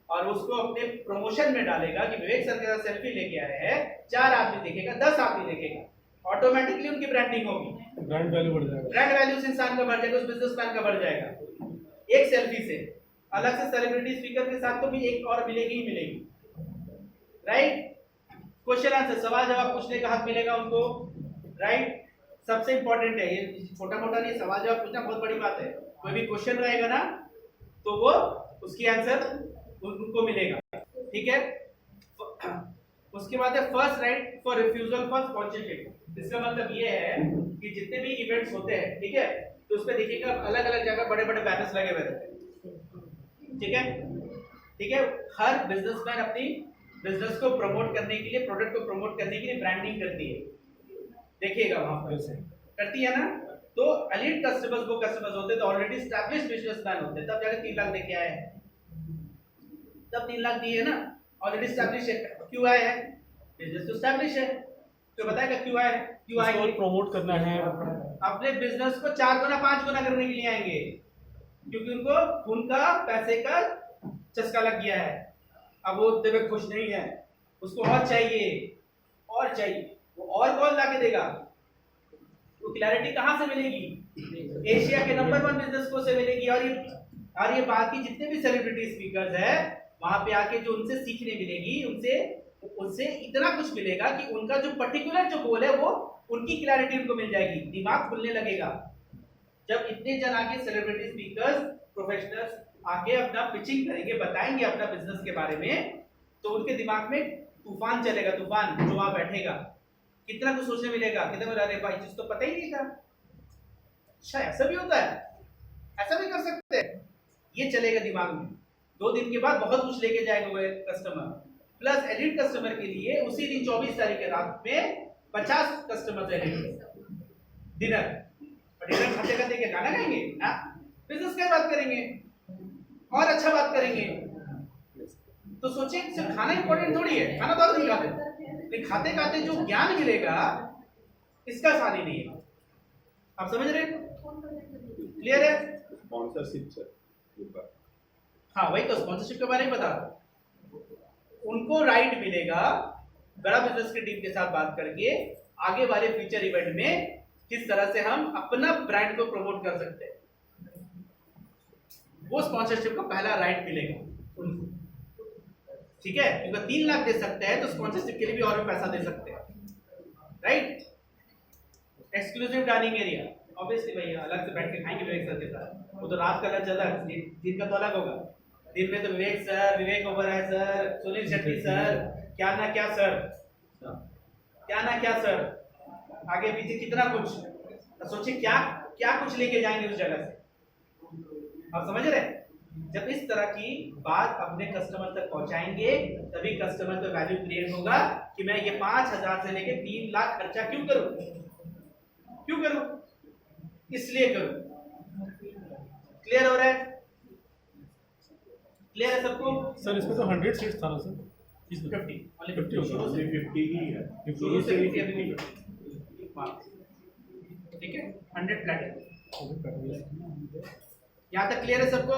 और उसको अपने प्रमोशन में डालेगा कि विवेक सर के साथ सेल्फी लेके आए हैं, 4 आदमी देखेगा, 10 आदमी देखेगा, ऑटोमेटिकली उनकी ब्रांडिंग होगी, ब्रांड वैल्यू बढ़ जाएगा, ब्रांड वैल्यू उस इंसान का बढ़ जाएगा, उस बिजनेसमैन का बढ़ जाएगा एक सेल्फी से। अलग से सेलिब्रिटी स्पीकर के साथ तो भी एक और मिलेगी ही मिलेगी, राइट? क्वेश्चन आंसर, सवाल जवाब पूछने का हक मिलेगा उनको, राइट? सबसे इंपॉर्टेंट है ये, छोटा मोटा नहीं, सवाल जवाब पूछना बहुत बड़ी बात है। कोई भी क्वेश्चन रहेगा ना तो वो उसकी आंसर उनको मिलेगा। ठीक है, उसके बाद है first right for refusal for sponsorship. इसका मतलब ये है कि जितने भी इवेंट्स होते हैं, ठीक है, तो उसमें देखिएगा अलग अलग जगह बड़े बड़े बैनर्स लगे हुए रहते हैं। ठीक है, ठीक है, हर बिजनेसमैन अपनी बिजनेस को प्रमोट करने के लिए, प्रोडक्ट को प्रमोट करने के लिए ब्रांडिंग करती है, देखिएगा वहां पर करती है ना। तो एलिट कस्टमर्स वो कस्टमर्स होते हैं तो ऑलरेडी एस्टैब्लिश्ड बिजनेसमैन होते हैं, तब जाकर 3 लाख देके आए हैं, तब 3 लाख दिए ना, ऑलरेडी एस्टैब्लिश है। क्यों आए हैं? बिजनेस तो एस्टैब्लिश है, तो बताएगा क्यों आए हैं, क्यों आएंगे? प्रमोट करना है, अपने बिजनेस को 4 गुना 5 गुना करने के लिए आएंगे, क्योंकि उनको उनका पैसे का चस्का लग गया है। अब वो देवे खुश नहीं है, उसको और चाहिए, और चाहिए, वो और कौन ला के देगा? वो क्लैरिटी कहां से मिलेगी? एशिया के नंबर 1 बिजनेस को से मिलेगी। और ये बाकी जितने भी सेलिब्रिटी स्पीकर्स है वहां पे आके जो उनसे सीखने मिलेगी, उनसे इतना कुछ मिलेगा कि उनका जो पर्टिकुलर जो गोल है वो उनकी क्लैरिटी उनको मिल जाएगी, दिमाग खुलने लगेगा। जब इतने जन आके सेलिब्रिटी स्पीकर्स, प्रोफेशनल्स आके अपना पिचिंग करेंगे, बताएंगे अपना बिजनेस के बारे में, तो उनके दिमाग में तूफान चलेगा, तूफान जो वहां बैठेगा, कितना कुछ सोचने मिलेगा, कितने में अरे भाई चीज तो पता ही नहीं था, अच्छा ऐसा भी होता है, ऐसा भी कर सकते हैं, ये चलेगा दिमाग में। 2 दिन के बाद बहुत कुछ लेके जाएगा वो कस्टमर। प्लस एलिट कस्टमर के लिए उसी दिन 24 तारीख के रात में 50 कस्टमर एलिट डिनर, और डिनर खाते खाते क्या गाना गाएंगे ना, बिजनेस की बात करेंगे और अच्छा बात करेंगे। तो सोचिए सिर्फ खाना इंपॉर्टेंट थोड़ी है, खाना तो नहीं खाते, लेकिन खाते खाते जो ज्ञान मिलेगा इसका आसानी नहीं है। आप समझ रहे हैं? क्लियर है? स्पॉन्सरशिप से हाँ वही तो, स्पॉन्सरशिप के बारे में बता, उनको राइट मिलेगा बड़ा बिजनेस की टीम के साथ बात करके आगे वाले फ्यूचर इवेंट में किस तरह से हम अपना ब्रांड को प्रमोट कर सकते हैं, वो स्पॉन्सरशिप का पहला राइट मिलेगा उनको। ठीक है, क्योंकि 3 लाख दे सकते हैं तो स्पॉन्सरशिप के लिए भी और भी पैसा दे सकते हैं, right? Exclusive dining area, obviously भैया अलग से बैठ के खाएंगे विवेक सर के साथ, वो तो रात का लंच अलग, दिन का तो अलग होगा। दिन में तो विवेक सर, विवेक ओबराय सर, सुनील शेट्टी सर, क्या ना क्या सर, क्या ना क्या सर, आगे पीछे कितना कुछ। तो सोचिए क्या क्या कुछ लेके जाएंगे उस जगह से, आप समझ रहे हैं? जब इस तरह की बात अपने कस्टमर तक पहुंचाएंगे तभी कस्टमर को वैल्यू क्रिएट होगा कि मैं ये 5,000 से लेके 3 लाख खर्चा क्यों करूं, इसलिए करूं। क्लियर हो रहा है? क्लियर है सबको? सर इसमें तो 100 सीट्स था ना सर? 50 only 50 होगा। Only 50 ही है। शुरू से 50 अभी भी 50। ठीक है, 100 फ्लैट है। यहाँ तक क्लियर है सबको?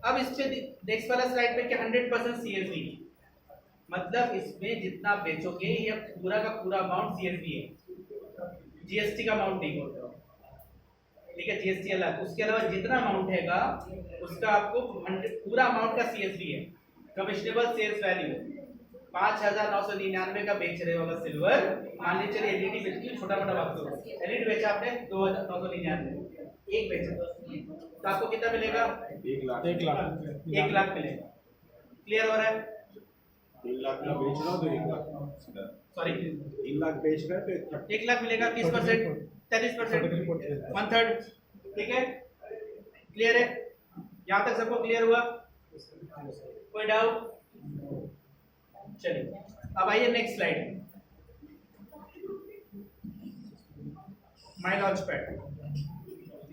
अब इस पे नेक्स्ट वाला स्लाइड पे क्या 100% CSV, मतलब इसमें जितना बेचोगे ये पूरा का पूरा अमाउंट CSV है, GST का अमाउंट नहीं होता। ठीक है, GST अलग, उसके अलावा जितना अमाउंट हैगा उसका आपको पूरा अमाउंट का CSV है। कमिश्नेबल सेल्स वैल्यू 5,999 का बेच रहे हो अगर सिल्वर, मान लीजिए चलिए एलईडी बेच के छोटा मोटा बात करो, एलईडी बेचा आपने 2,999, एक बेचा तो आपको कितना मिलेगा? 1 लाख 1 लाख मिलेगा। क्लियर हो रहा है? 3 लाख का बेच रहा हो तो 1 लाख, सॉरी 3 लाख बेच रहा है तो 1 लाख मिलेगा। 30%, 33%, 1/3। ठीक है, क्लियर है? यहाँ तक सबको क्लियर हुआ? कोई डाउट? चलिए अब आइए next slide, my launch pad.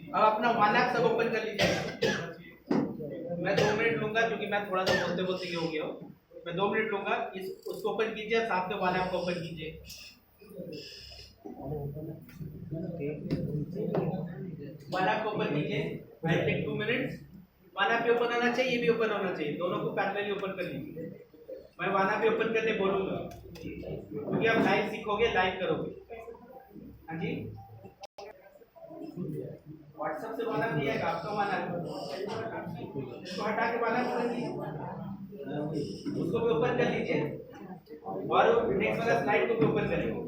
अब अपना वन ऐप सब ओपन कर लीजिए। मैं 2 मिनट लूंगा क्योंकि मैं थोड़ा सा बोलते बोलते हो गया हूँ। मैं 2 मिनट लूंगा, उसको ओपन कीजिए, साथ में वन ऐप को ओपन कीजिए। वन ऐप को ओपन कीजिए, I take 2 minutes. One app भी ओपन होना चाहिए, ये भी ओपन होना चाहिए, दोनों को पैरेलली ओपन कर लीजिए। मैं वन ऐप भी ओपन करने बोलूंगा क्योंकि आप लाइव सीखोगे, लाइव करोगे। हाँ जी, व्हाट्सएप से वन ऐप नहीं आएगा आपका, वन ऐप इसको हटा के वन ऐप कर लीजिए, उसको भी ओपन कर लीजिए और नेक्स्ट वाला स्लाइड को भी ओपन करेंगे।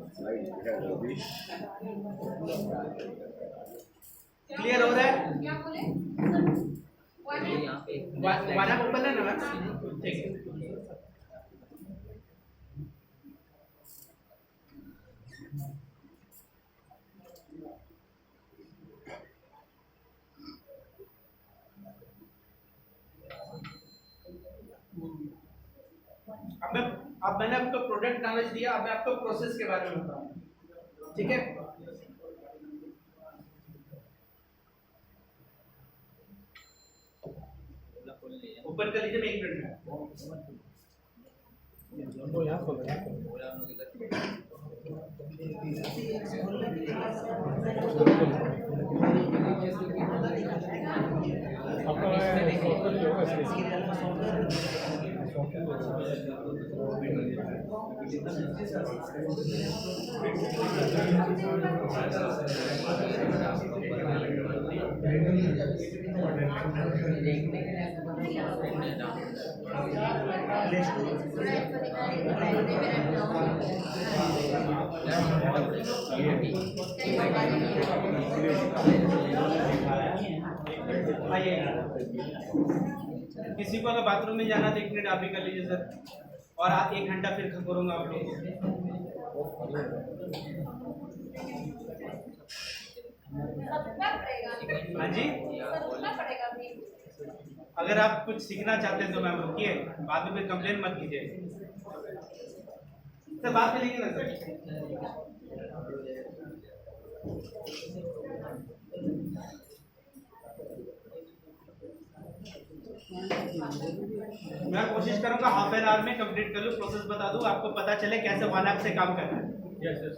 क्लियर हो रहा है? क्या बोले? ये यहाँ पे वन ऐप ओपन है ना मैम? ठीक है। अब मैंने आपको प्रोडक्ट नॉलेज दिया, अब मैं आपको प्रोसेस के बारे में बताऊं। ठीक है, ओपन कर लीजिए, मैं 1 मिनट में। तो यहाँ खोलो, आपका सॉफ्टवेयर नहीं होगा आइए, किसी को अगर बाथरूम में जाना तो 1 मिनट आप भी कर लीजिए सर, और 1 घंटा फिर करूँगा आप लोग। हाँ जी, अगर आप कुछ सीखना चाहते हैं तो मैम रुकिए, बाद में फिर कंप्लेन मत कीजिए सर, बात करेंगे ना सर। मैं कोशिश करूंगा हाफ एन आवर में कंप्लीट कर लूँ, प्रोसेस बता दूं, आपको पता चले कैसे वन ऐप से काम करना है। Yes yes